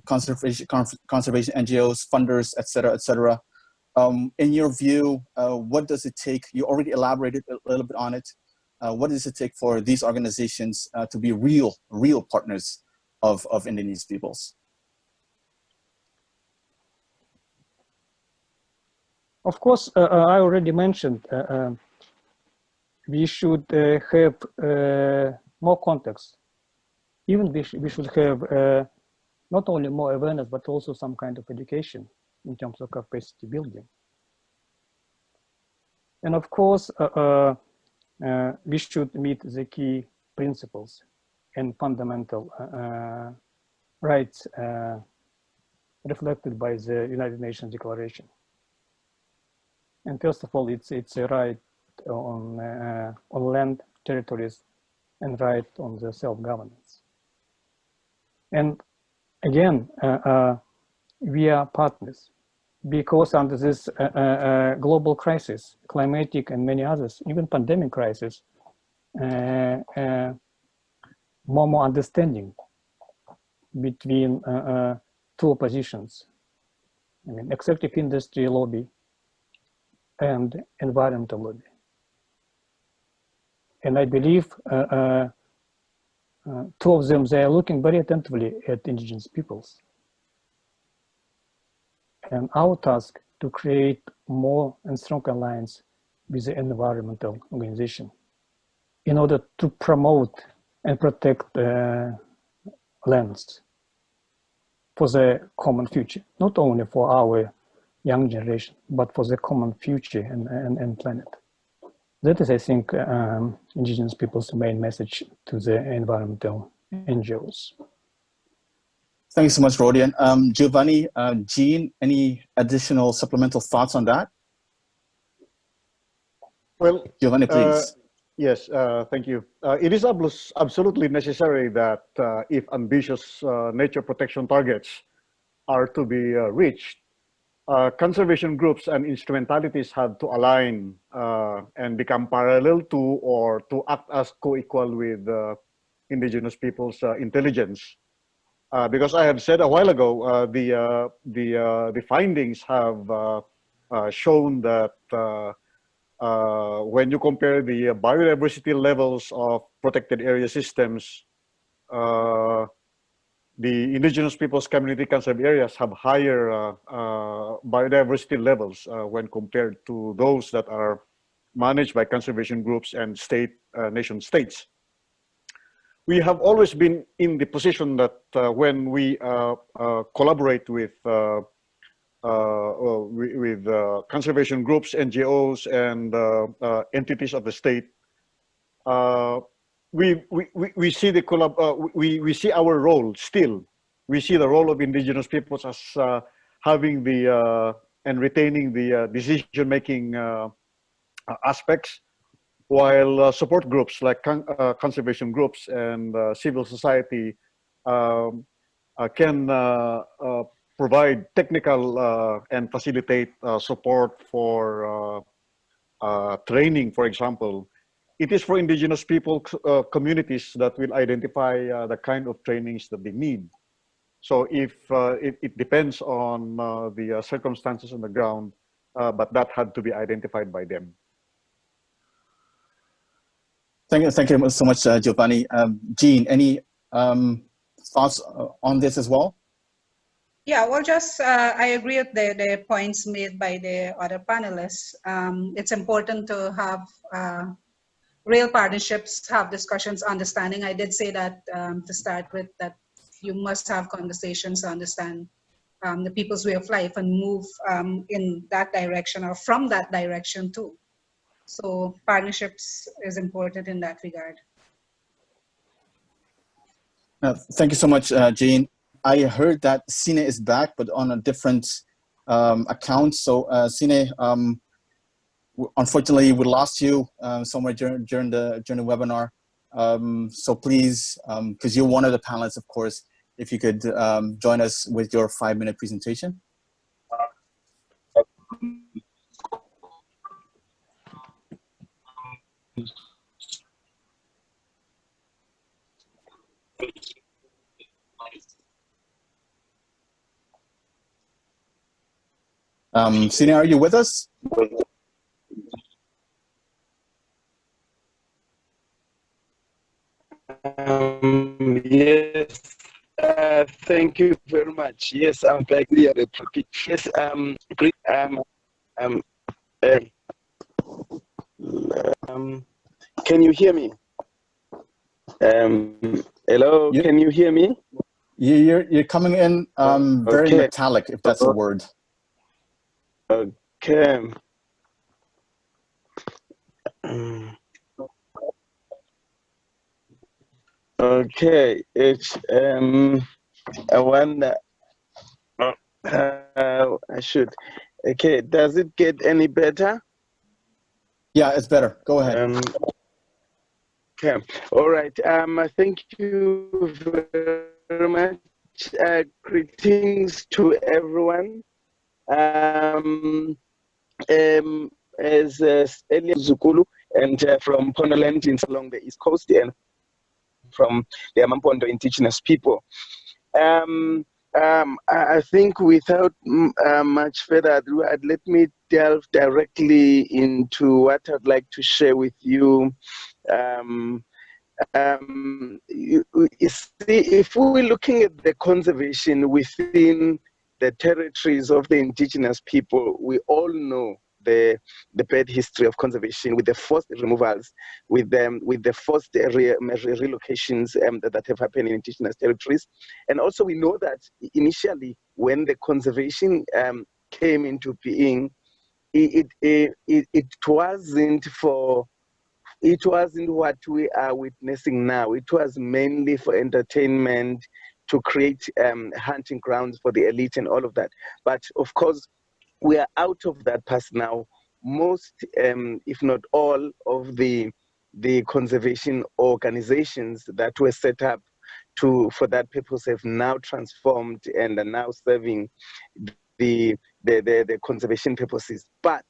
conservation NGOs, funders, et cetera. In your view, what does it take? You already elaborated a little bit on it. What does it take for these organizations to be real partners of Indigenous peoples? Of course, I already mentioned we should have more context. Even we should have not only more awareness, but also some kind of education in terms of capacity building. And of course, we should meet the key principles and fundamental rights reflected by the United Nations Declaration. And first of all, it's a right on land, territories, and right on the self-governance. And again, we are partners because under this global crisis, climatic and many others, even pandemic crisis, more understanding between two oppositions, I mean, extractive industry lobby and environmental lobby. And I believe two of them, they are looking very attentively at indigenous peoples. And our task to create more and stronger alliance with the environmental organization in order to promote and protect lands for the common future, not only for our young generation, but for the common future and planet. That is, I think, indigenous people's main message to the environmental NGOs. Thank you so much, Rodion. Giovanni, Jean, any additional supplemental thoughts on that? Well, Giovanni, please. Yes, thank you. It is absolutely necessary that if ambitious nature protection targets are to be reached, conservation groups and instrumentalities have to align and become parallel to or to act as co-equal with indigenous people's intelligence. Because I had said a while ago, the findings have shown that when you compare the biodiversity levels of protected area systems, the indigenous peoples community conserved areas have higher biodiversity levels when compared to those that are managed by conservation groups and nation states. We have always been in the position that when we collaborate with conservation groups, NGOs, and entities of the state, we see we see our role still. We see the role of indigenous peoples as having the and retaining the decision-making aspects, while support groups like conservation groups and civil society can provide technical and facilitate support for training, for example. It is for indigenous people communities that will identify the kind of trainings that they need. So if it depends on the circumstances on the ground, but that had to be identified by them. Thank you so much, Giovanni. Jean, any thoughts on this as well? Yeah, well, just I agree with the points made by the other panelists. It's important to have real partnerships, have discussions, understanding. I did say that to start with, that you must have conversations to understand the people's way of life and move in that direction or from that direction too. So partnerships is important in that regard. Thank you so much, Jean. I heard that Sine is back, but on a different account. So Sine, unfortunately, we lost you somewhere during the webinar. So please, because you're one of the panelists, of course, if you could join us with your 5-minute presentation. Sine, are you with us? Yes, thank you very much. Yes, I'm back here. Yes, can you hear me? Hello, can you hear me? You're coming in very okay. Metallic, if that's a word. Okay. Okay, it's I wonder. I should. Okay, does it get any better? Yeah, it's better. Go ahead. Okay. All right. Thank you very much. Greetings to everyone. As Elias Zukulu and from Ponoland along the East Coast and from the Amampondo indigenous people. I think without much further ado, let me delve directly into what I'd like to share with you. You see, if we're looking at the conservation within the territories of the indigenous people, we all know the bad history of conservation with the forced removals, with the forced relocations that have happened in indigenous territories. And also we know that initially when the conservation came into being, it wasn't what we are witnessing now. It was mainly for entertainment, to create hunting grounds for the elite and all of that. But of course, we are out of that past now. Most, if not all, of the conservation organizations that were set up for that purpose have now transformed and are now serving the conservation purposes. But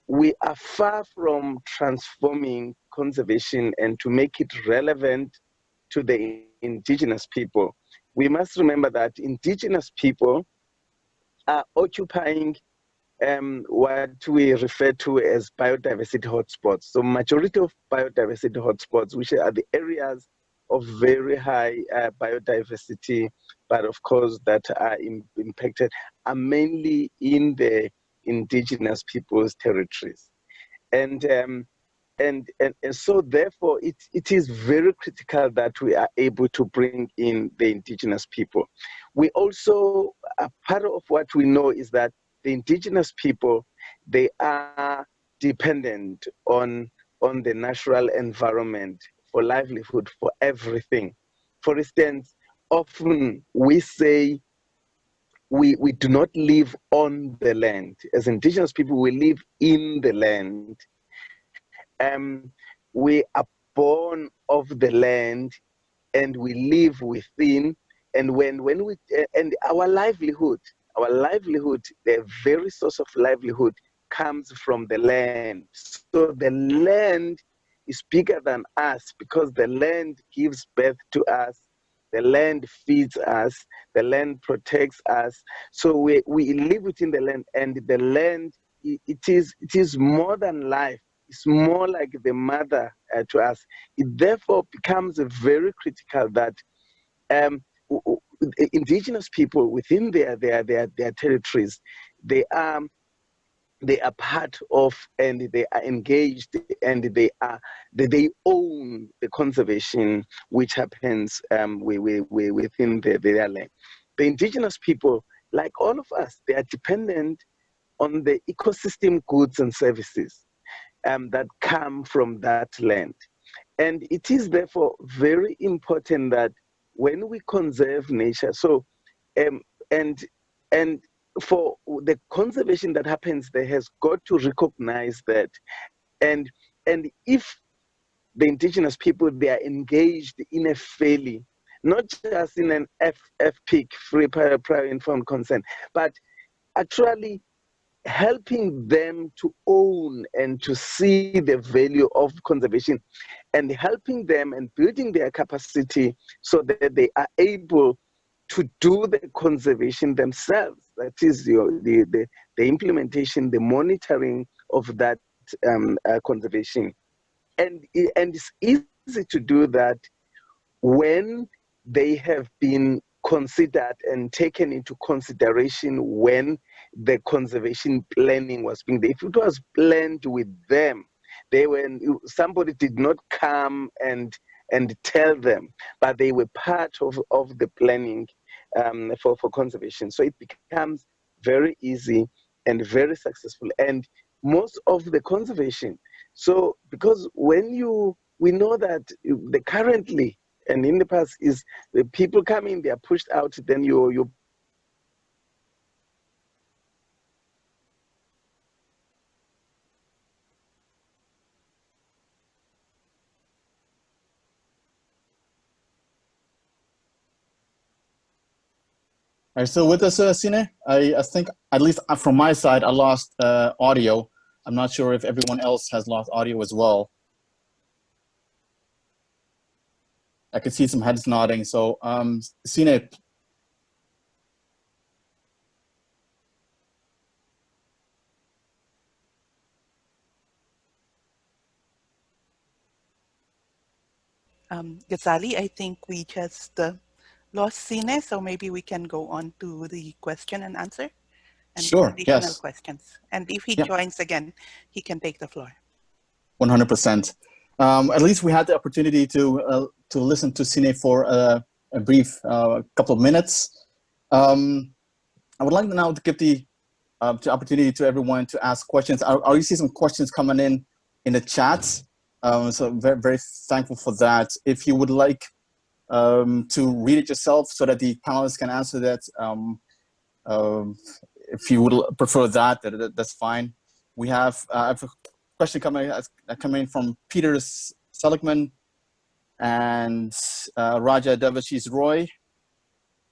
we are far from transforming conservation and to make it relevant to the indigenous people. we must remember that indigenous people are occupying what we refer to as biodiversity hotspots. So majority of biodiversity hotspots, which are the areas of very high biodiversity, but of course that are impacted, are mainly in the indigenous people's territories. And so therefore it is very critical that we are able to bring in the indigenous people. We also, part of what we know is that the indigenous people, they are dependent on the natural environment for livelihood, for everything. For instance, often we say we do not live on the land. As indigenous people, we live in the land. We are born of the land and we live within, and when we and our livelihood, the very source of livelihood comes from the land. So the land is bigger than us because the land gives birth to us, the land feeds us, the land protects us. So we live within the land, and the land, it is more than life. It's more like the mother to us. It therefore becomes very critical that indigenous people within their territories, they are part of, and they are engaged, and they own the conservation which happens within their land. The indigenous people, like all of us, they are dependent on the ecosystem goods and services that come from that land. And it is therefore very important that when we conserve nature, so and for the conservation that happens there has got to recognize that, and if the indigenous people, they are engaged in a fairly, not just in an FPIC, free prior informed consent, but actually helping them to own and to see the value of conservation, and helping them and building their capacity so that they are able to do the conservation themselves. That is the implementation, the monitoring of that conservation. And it's easy to do that when they have been considered and taken into consideration when the conservation planning was being done. If it was planned with them, somebody did not come and tell them, but they were part of the planning for conservation. So it becomes very easy and very successful. And most of the conservation, so because we know that the currently and in the past is the people coming, they are pushed out, then you Are you still with us, Sine? I think, at least from my side, I lost audio. I'm not sure if everyone else has lost audio as well. I could see some heads nodding. So, Sine. Ghazali, I think we just lost Sine, so maybe we can go on to the question and answer and Sure, additional yes. questions. And if he joins again, he can take the floor. 100%. At least we had the opportunity to listen to Sine for a brief couple of minutes. I would like now to give the opportunity to everyone to ask questions. I already see some questions coming in the chat. So very, very thankful for that. If you would like to read it yourself so that the panelists can answer that, if you would prefer that, that's fine. We have a question coming from Peter Seligman and Raja Devashish Roy.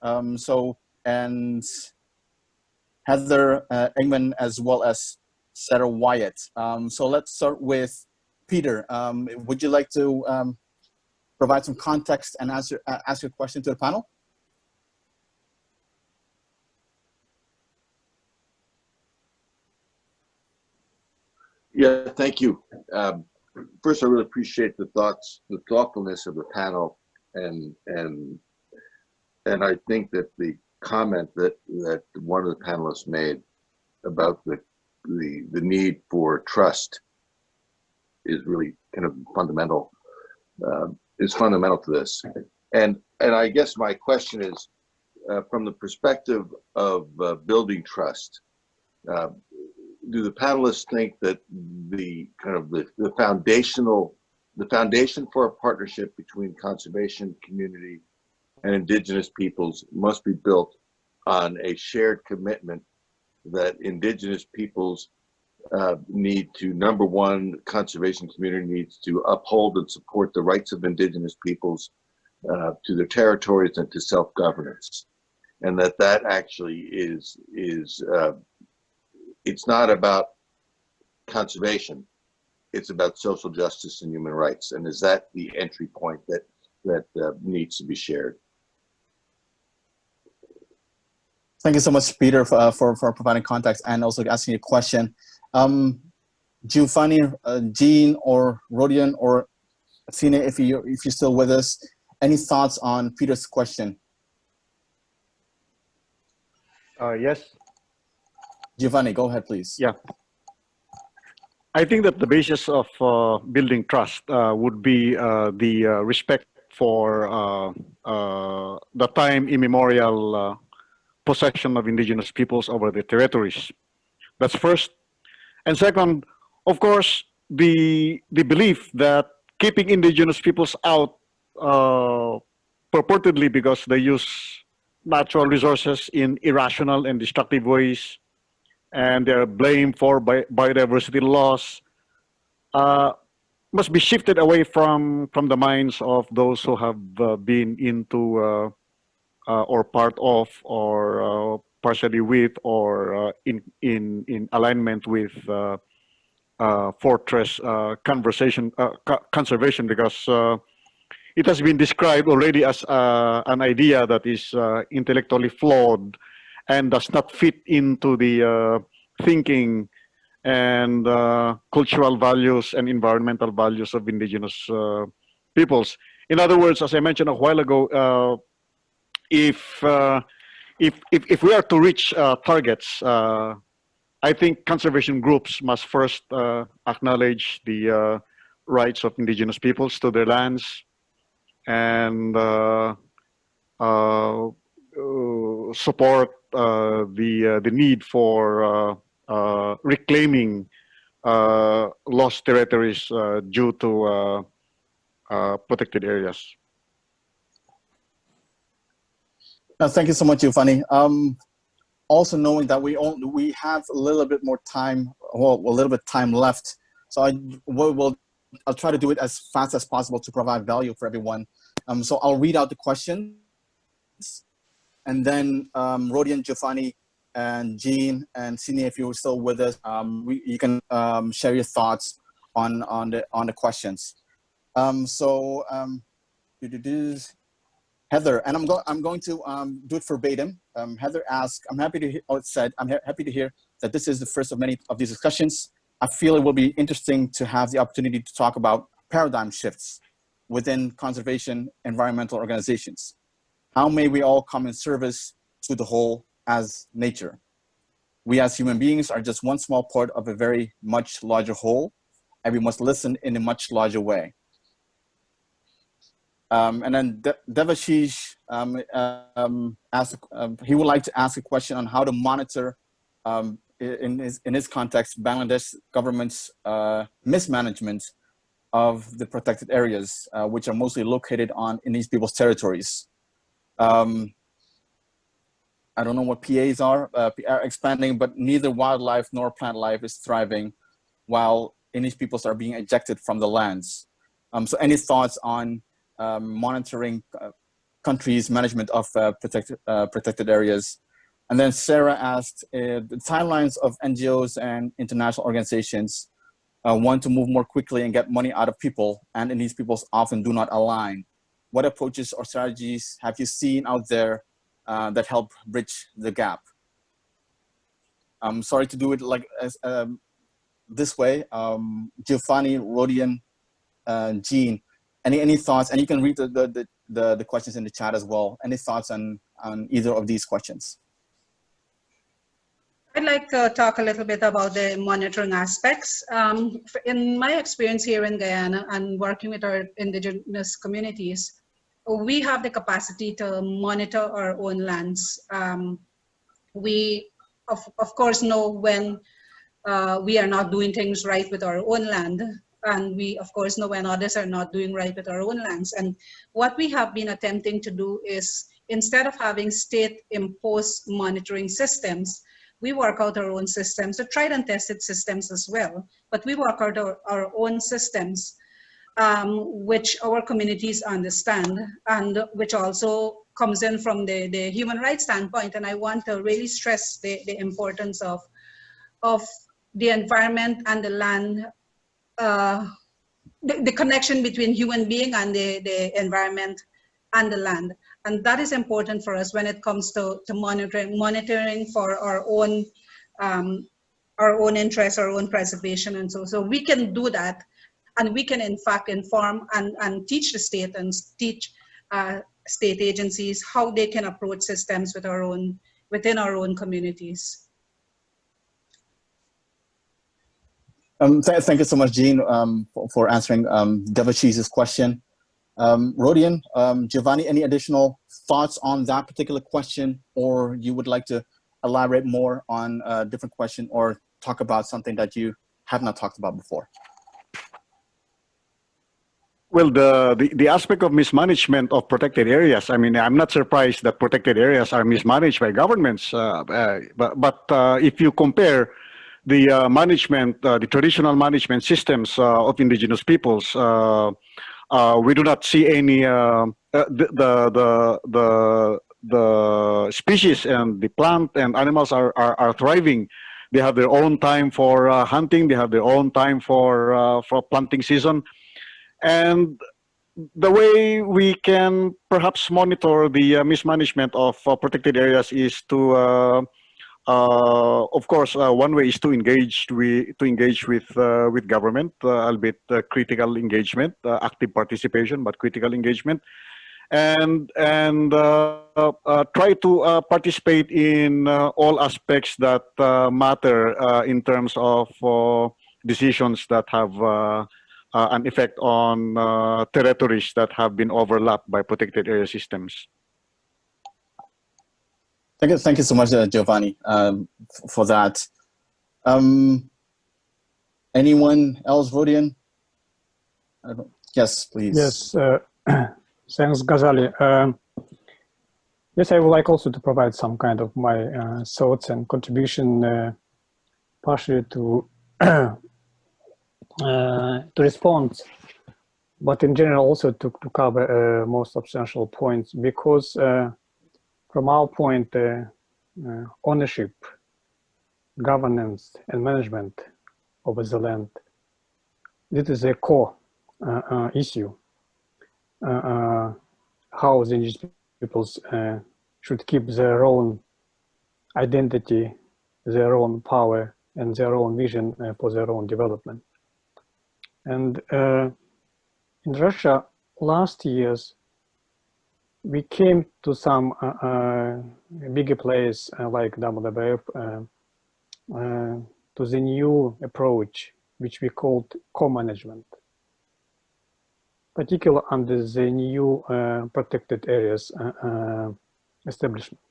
And Heather Engman, as well as Sarah Wyatt. So let's start with Peter. Would you like to provide some context and ask your question to the panel? Yeah, thank you. First, I really appreciate the thoughts, the thoughtfulness of the panel, and I think that the comment that one of the panelists made about the need for trust is really kind of fundamental. Is fundamental to this, and I guess my question is, from the perspective of building trust, do the panelists think that the kind of the foundation for a partnership between conservation community and indigenous peoples must be built on a shared commitment that indigenous peoples need to, number one, conservation community needs to uphold and support the rights of indigenous peoples to their territories and to self-governance, and that actually is it's not about conservation, it's about social justice and human rights. And is that the entry point that needs to be shared? Thank you so much, Peter, for providing context and also asking a question. Giovanni, Jean, or Rodion, or Sine, if you're still with us, any thoughts on Peter's question? Yes. Giovanni, go ahead, please. Yeah. I think that the basis of building trust would be the respect for the time immemorial possession of indigenous peoples over their territories. That's first. And second, of course, the belief that keeping indigenous peoples out purportedly because they use natural resources in irrational and destructive ways, and they're blamed for biodiversity loss, must be shifted away from the minds of those who have been into or part of or partially with or in alignment with fortress conservation, because it has been described already as an idea that is intellectually flawed and does not fit into the thinking and cultural values and environmental values of indigenous peoples. In other words, as I mentioned a while ago, if we are to reach targets, I think conservation groups must first acknowledge the rights of indigenous peoples to their lands and support the need for reclaiming lost territories due to protected areas. Thank you so much, Giovanni. Also knowing that we have a little bit more time, well, a little bit time left, so I'll try to do it as fast as possible to provide value for everyone. So I'll read out the questions, and then Rodion, Giovanni, and Jean, and Sine, if you're still with us, you can share your thoughts on the questions. Heather, and I'm going to do it verbatim. Heather asked, I'm happy to hear that this is the first of many of these discussions. I feel it will be interesting to have the opportunity to talk about paradigm shifts within conservation environmental organizations. How may we all come in service to the whole as nature? We as human beings are just one small part of a very much larger whole, and we must listen in a much larger way. And then Devashish asked, he would like to ask a question on how to monitor, in his context, Bangladesh government's mismanagement of the protected areas, which are mostly located in these people's territories. I don't know what PAs are expanding, but neither wildlife nor plant life is thriving while Indigenous peoples are being ejected from the lands. So any thoughts on monitoring countries' management of protected areas? And then Sarah asked, the timelines of NGOs and international organizations want to move more quickly and get money out of people, and Indigenous peoples often do not align. What approaches or strategies have you seen out there that help bridge the gap? I'm sorry to do it like this way. Giovanni, Rodian, Jean, any thoughts? And you can read the questions in the chat as well. Any thoughts on either of these questions? I'd like to talk a little bit about the monitoring aspects. In my experience here in Guyana and working with our indigenous communities, we have the capacity to monitor our own lands. We, of course, know when we are not doing things right with our own land. And we, of course, know when others are not doing right with our own lands. And what we have been attempting to do is, instead of having state-imposed monitoring systems, we work out our own systems, so tried and tested systems as well, but we work out our own systems, which our communities understand, and which also comes in from the human rights standpoint. And I want to really stress the importance of the environment and the land, the connection between human being and the environment and the land. And that is important for us when it comes to monitoring for our own interests, our own preservation, and so we can do that, and we can in fact inform and teach the state and teach state agencies how they can approach systems within our own communities. Thank you so much, Jean, for answering Devashis's question. Rodian, Giovanni, any additional thoughts on that particular question, or you would like to elaborate more on a different question or talk about something that you have not talked about before? Well, the aspect of mismanagement of protected areas, I mean, I'm not surprised that protected areas are mismanaged by governments, but if you compare the management, the traditional management systems of indigenous peoples, we do not see any the species and the plant and animals are thriving. They have their own time for hunting. They have their own time for planting season, and the way we can perhaps monitor the mismanagement of protected areas is to of course, one way is to engage with government, albeit critical engagement, active participation, but critical engagement, and try to participate in all aspects that matter in terms of decisions that have an effect on territories that have been overlapped by protected area systems. Thank you so much, Giovanni, for that. Anyone else, Rodian? Yes, please. Yes, thanks, Ghazali. Yes, I would like also to provide some kind of my thoughts and contribution, partially to respond, but in general also to cover more substantial points, because from our point, ownership, governance, and management over the land, this is a core issue. How the indigenous peoples should keep their own identity, their own power, and their own vision for their own development. And in Russia, last years, we came to some bigger players like WWF to the new approach, which we called co-management, particularly under the new protected areas establishment.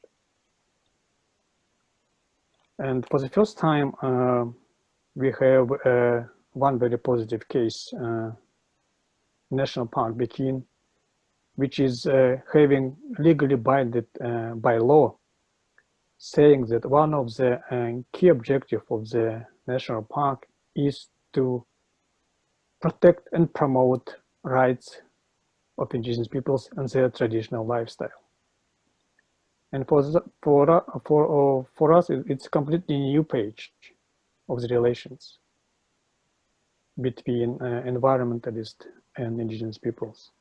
And for the first time, we have one very positive case, National Park Bikini, which is having legally binded by law, saying that one of the key objectives of the national park is to protect and promote rights of indigenous peoples and their traditional lifestyle. And for us, it's a completely new page of the relations between environmentalists and indigenous peoples.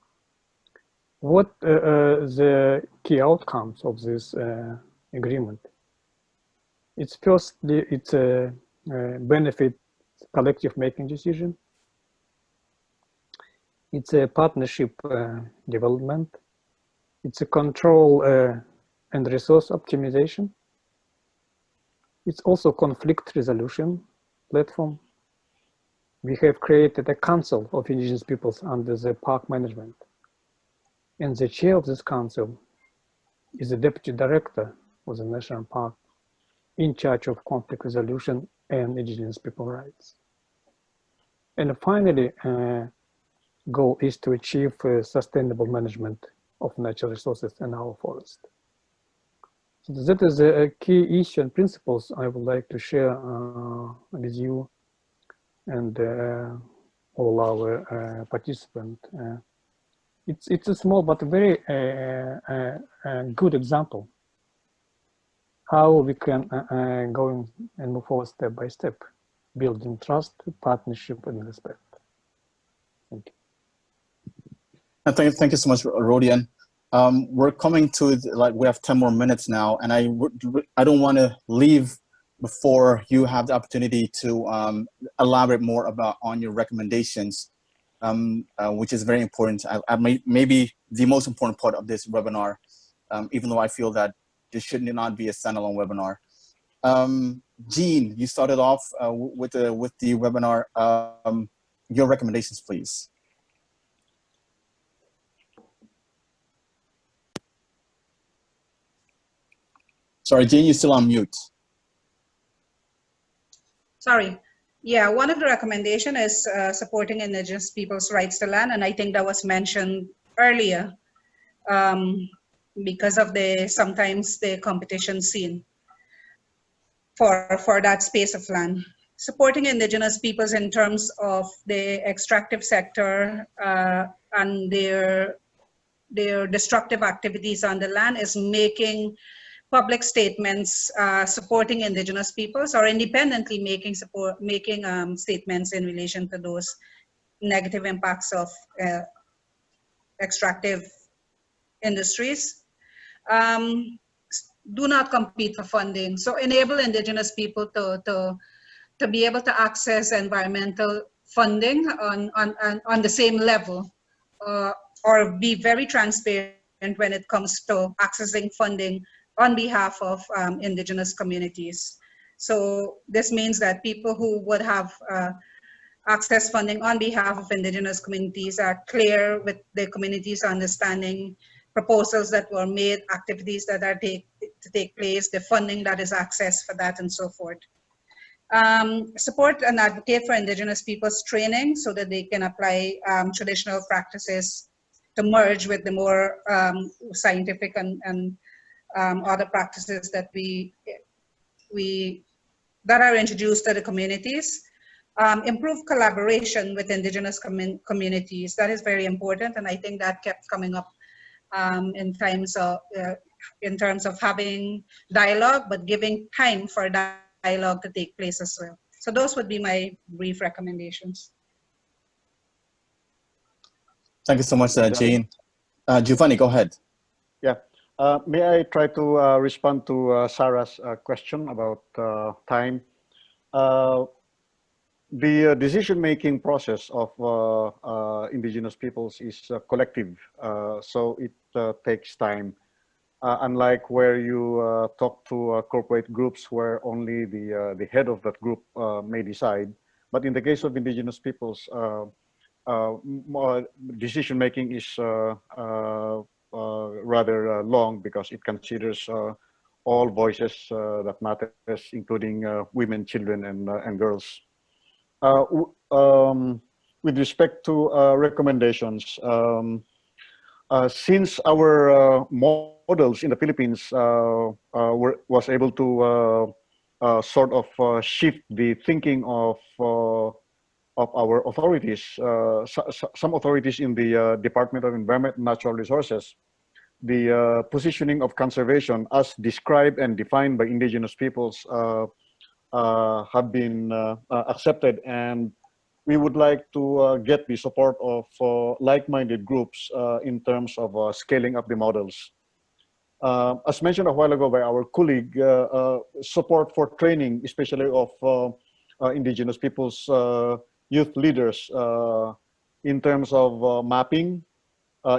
What the key outcomes of this agreement? It's firstly, it's a benefit collective making decision. It's a partnership development. It's a control and resource optimization. It's also conflict resolution platform. We have created a council of indigenous peoples under the park management. And the chair of this council is the deputy director of the national park in charge of conflict resolution and indigenous people rights. And finally, goal is to achieve sustainable management of natural resources in our forest. So that is a key issue and principles I would like to share with you and all our participants. It's a small but very good example how we can go and move forward step by step, building trust, partnership, and respect. Thank you. Thank you so much, Rodian. We're coming to, we have 10 more minutes now, and I don't want to leave before you have the opportunity to elaborate more on your recommendations, which is very important. Maybe the most important part of this webinar, even though I feel that this should not be a standalone webinar. Jean, you started off with the webinar. Your recommendations, please. Sorry, Jean, you're still on mute. Sorry. Yeah, one of the recommendations is supporting indigenous people's rights to land, and I think that was mentioned earlier because of sometimes the competition scene for that space of land. Supporting indigenous peoples in terms of the extractive sector and their destructive activities on the land is making public statements supporting indigenous peoples, or independently making statements in relation to those negative impacts of extractive industries. Do not compete for funding. So enable indigenous people to be able to access environmental funding on the same level, or be very transparent when it comes to accessing funding on behalf of indigenous communities. So this means that people who would have access funding on behalf of indigenous communities are clear with the communities understanding proposals that were made, activities that are to take place, the funding that is accessed for that, and so forth. Support and advocate for indigenous people's training so that they can apply traditional practices to merge with the more scientific and other practices that that are introduced to the communities. Improve collaboration with indigenous communities. That is very important, and I think that kept coming up in terms of having dialogue, but giving time for dialogue to take place as well. So those would be my brief recommendations. Thank you so much, Jane. Giovanni, go ahead. Yeah. May I try to respond to Sarah's question about time? The decision-making process of indigenous peoples is collective, so it takes time. Unlike where you talk to corporate groups where only the head of that group may decide, but in the case of indigenous peoples, decision-making is rather long because it considers all voices that matters, including women, children, and girls. With respect to recommendations, since our models in the Philippines was able to sort of shift the thinking of our authorities, some authorities in the Department of Environment and Natural Resources, the positioning of conservation as described and defined by indigenous peoples have been accepted, and we would like to get the support of like-minded groups in terms of scaling up the models. As mentioned a while ago by our colleague, support for training, especially of indigenous peoples youth leaders in terms of mapping,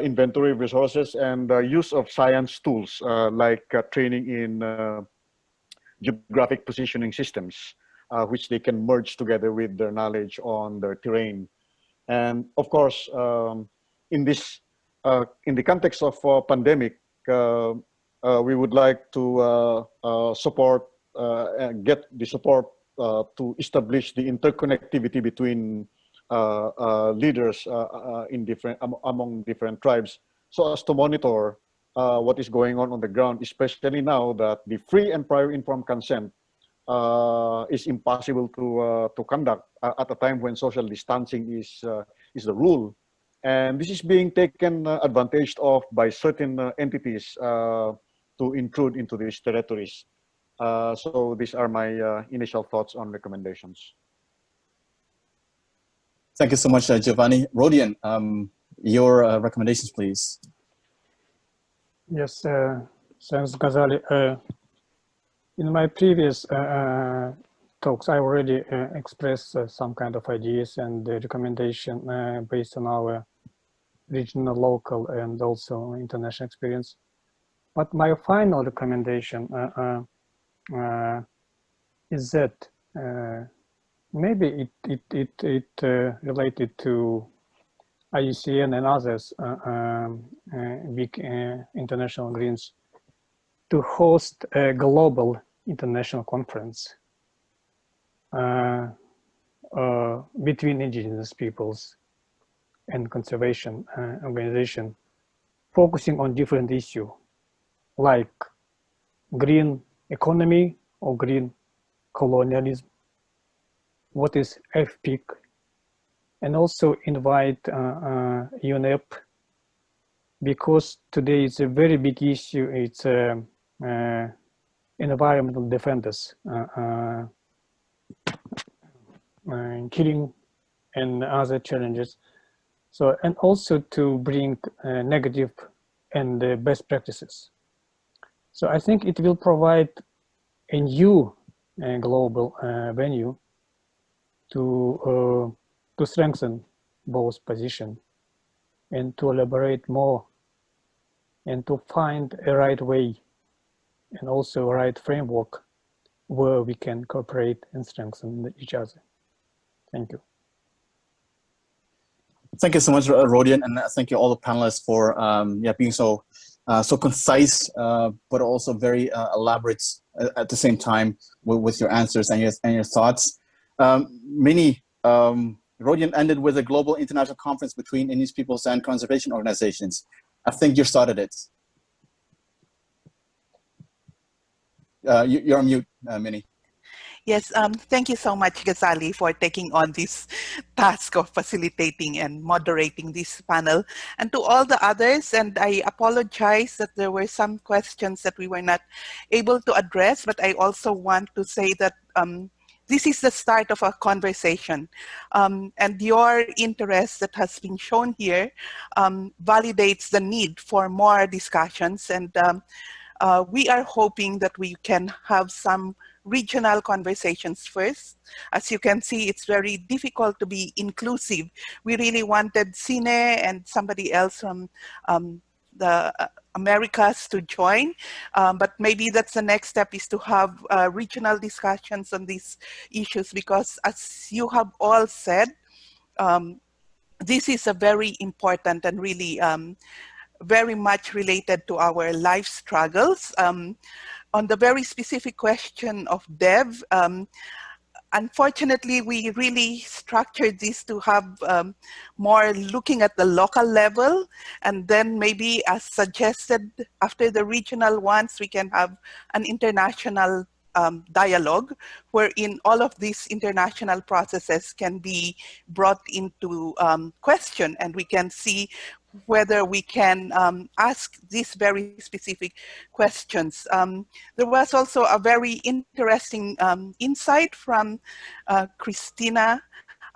inventory of resources, and use of science tools like training in geographic positioning systems, which they can merge together with their knowledge on their terrain. And of course, in the context of pandemic, we would like to support get the support to establish the interconnectivity between leaders among different tribes, so as to monitor what is going on the ground, especially now that the free and prior informed consent is impossible to conduct at a time when social distancing is the rule, and this is being taken advantage of by certain entities to intrude into these territories. So these are my initial thoughts on recommendations. Thank you so much, Giovanni. Rodian, your recommendations, please. Yes, thanks, Ghazali. In my previous talks, I already expressed some kind of ideas and recommendation based on our regional, local, and also international experience. But my final recommendation is that maybe it related to IUCN and others big international greens to host a global international conference between indigenous peoples and conservation organization, focusing on different issues like green economy or green colonialism, what is FPIC, and also invite UNEP, because today it's a very big issue. It's environmental defenders killing and other challenges. So, and also to bring negative and best practices. So I think it will provide a new global venue to strengthen both positions and to elaborate more and to find a right way and also a right framework where we can cooperate and strengthen each other. Thank you. Thank you so much, Rodian, and thank you all the panelists for being so concise, but also very elaborate at the same time with your answers and your thoughts. Minnie, Rodian ended with a global international conference between Indigenous peoples and conservation organizations. I think you started it. You're on mute, Minnie. Yes, thank you so much, Ghazali, for taking on this task of facilitating and moderating this panel. And to all the others, and I apologize that there were some questions that we were not able to address, but I also want to say that this is the start of a conversation. And your interest that has been shown here validates the need for more discussions. And we are hoping that we can have some regional conversations first. As you can see, it's very difficult to be inclusive. We really wanted Sine and somebody else from the Americas to join, but maybe that's the next step, is to have regional discussions on these issues, because as you have all said, this is a very important and really very much related to our life struggles. On the very specific question of Dev, unfortunately, we really structured this to have more looking at the local level, and then maybe as suggested after the regional ones, we can have an international dialogue wherein all of these international processes can be brought into question, and we can see whether we can ask these very specific questions. There was also a very interesting insight from Christina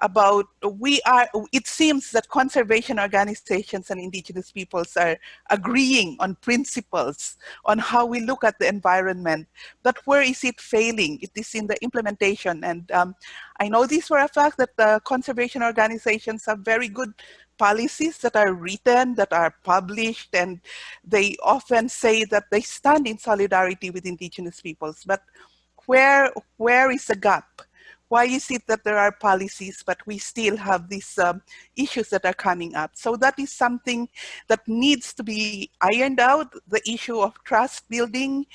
about it seems that conservation organizations and indigenous peoples are agreeing on principles on how we look at the environment, but where is it failing? It is in the implementation. And I know this for a fact that the conservation organizations have very good policies that are written, that are published, and they often say that they stand in solidarity with indigenous peoples. But where is the gap? Why is it that there are policies, but we still have these issues that are coming up? So that is something that needs to be ironed out, the issue of trust building.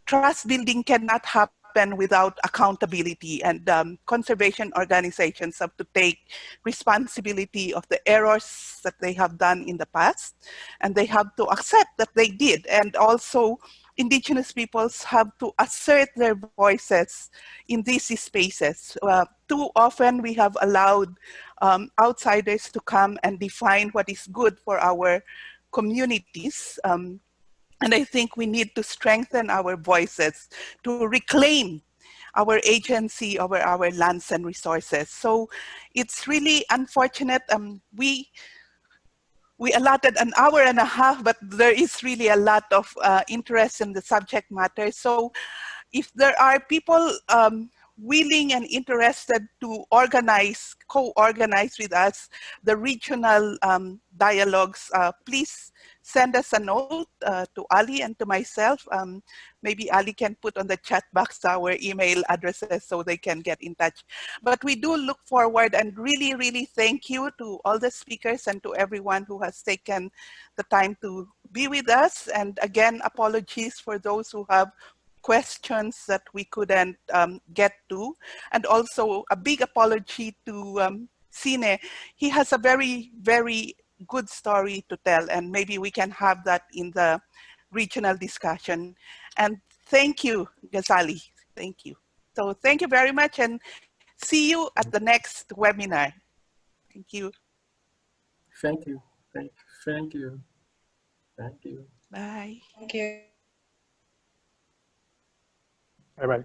Trust building cannot happen without accountability, and conservation organizations have to take responsibility of the errors that they have done in the past, and they have to accept that they did. And also, indigenous peoples have to assert their voices in these spaces. Too often we have allowed outsiders to come and define what is good for our communities. And I think we need to strengthen our voices to reclaim our agency over our lands and resources. So it's really unfortunate. We allotted an hour and a half, but there is really a lot of interest in the subject matter. So if there are people willing and interested to organize, co-organize with us the regional dialogues, please send us a note to Ali and to myself. Maybe Ali can put on the chat box our email addresses so they can get in touch. But we do look forward, and really, really thank you to all the speakers and to everyone who has taken the time to be with us. And again, apologies for those who have questions that we couldn't get to. And also a big apology to Sine. He has a very, very good story to tell, and maybe we can have that in the regional discussion. And thank you, Ghazali. Thank you. So thank you very much, and see you at the next webinar. Thank you. Thank you. Thank you. Thank you. Bye. Thank you. Bye-bye.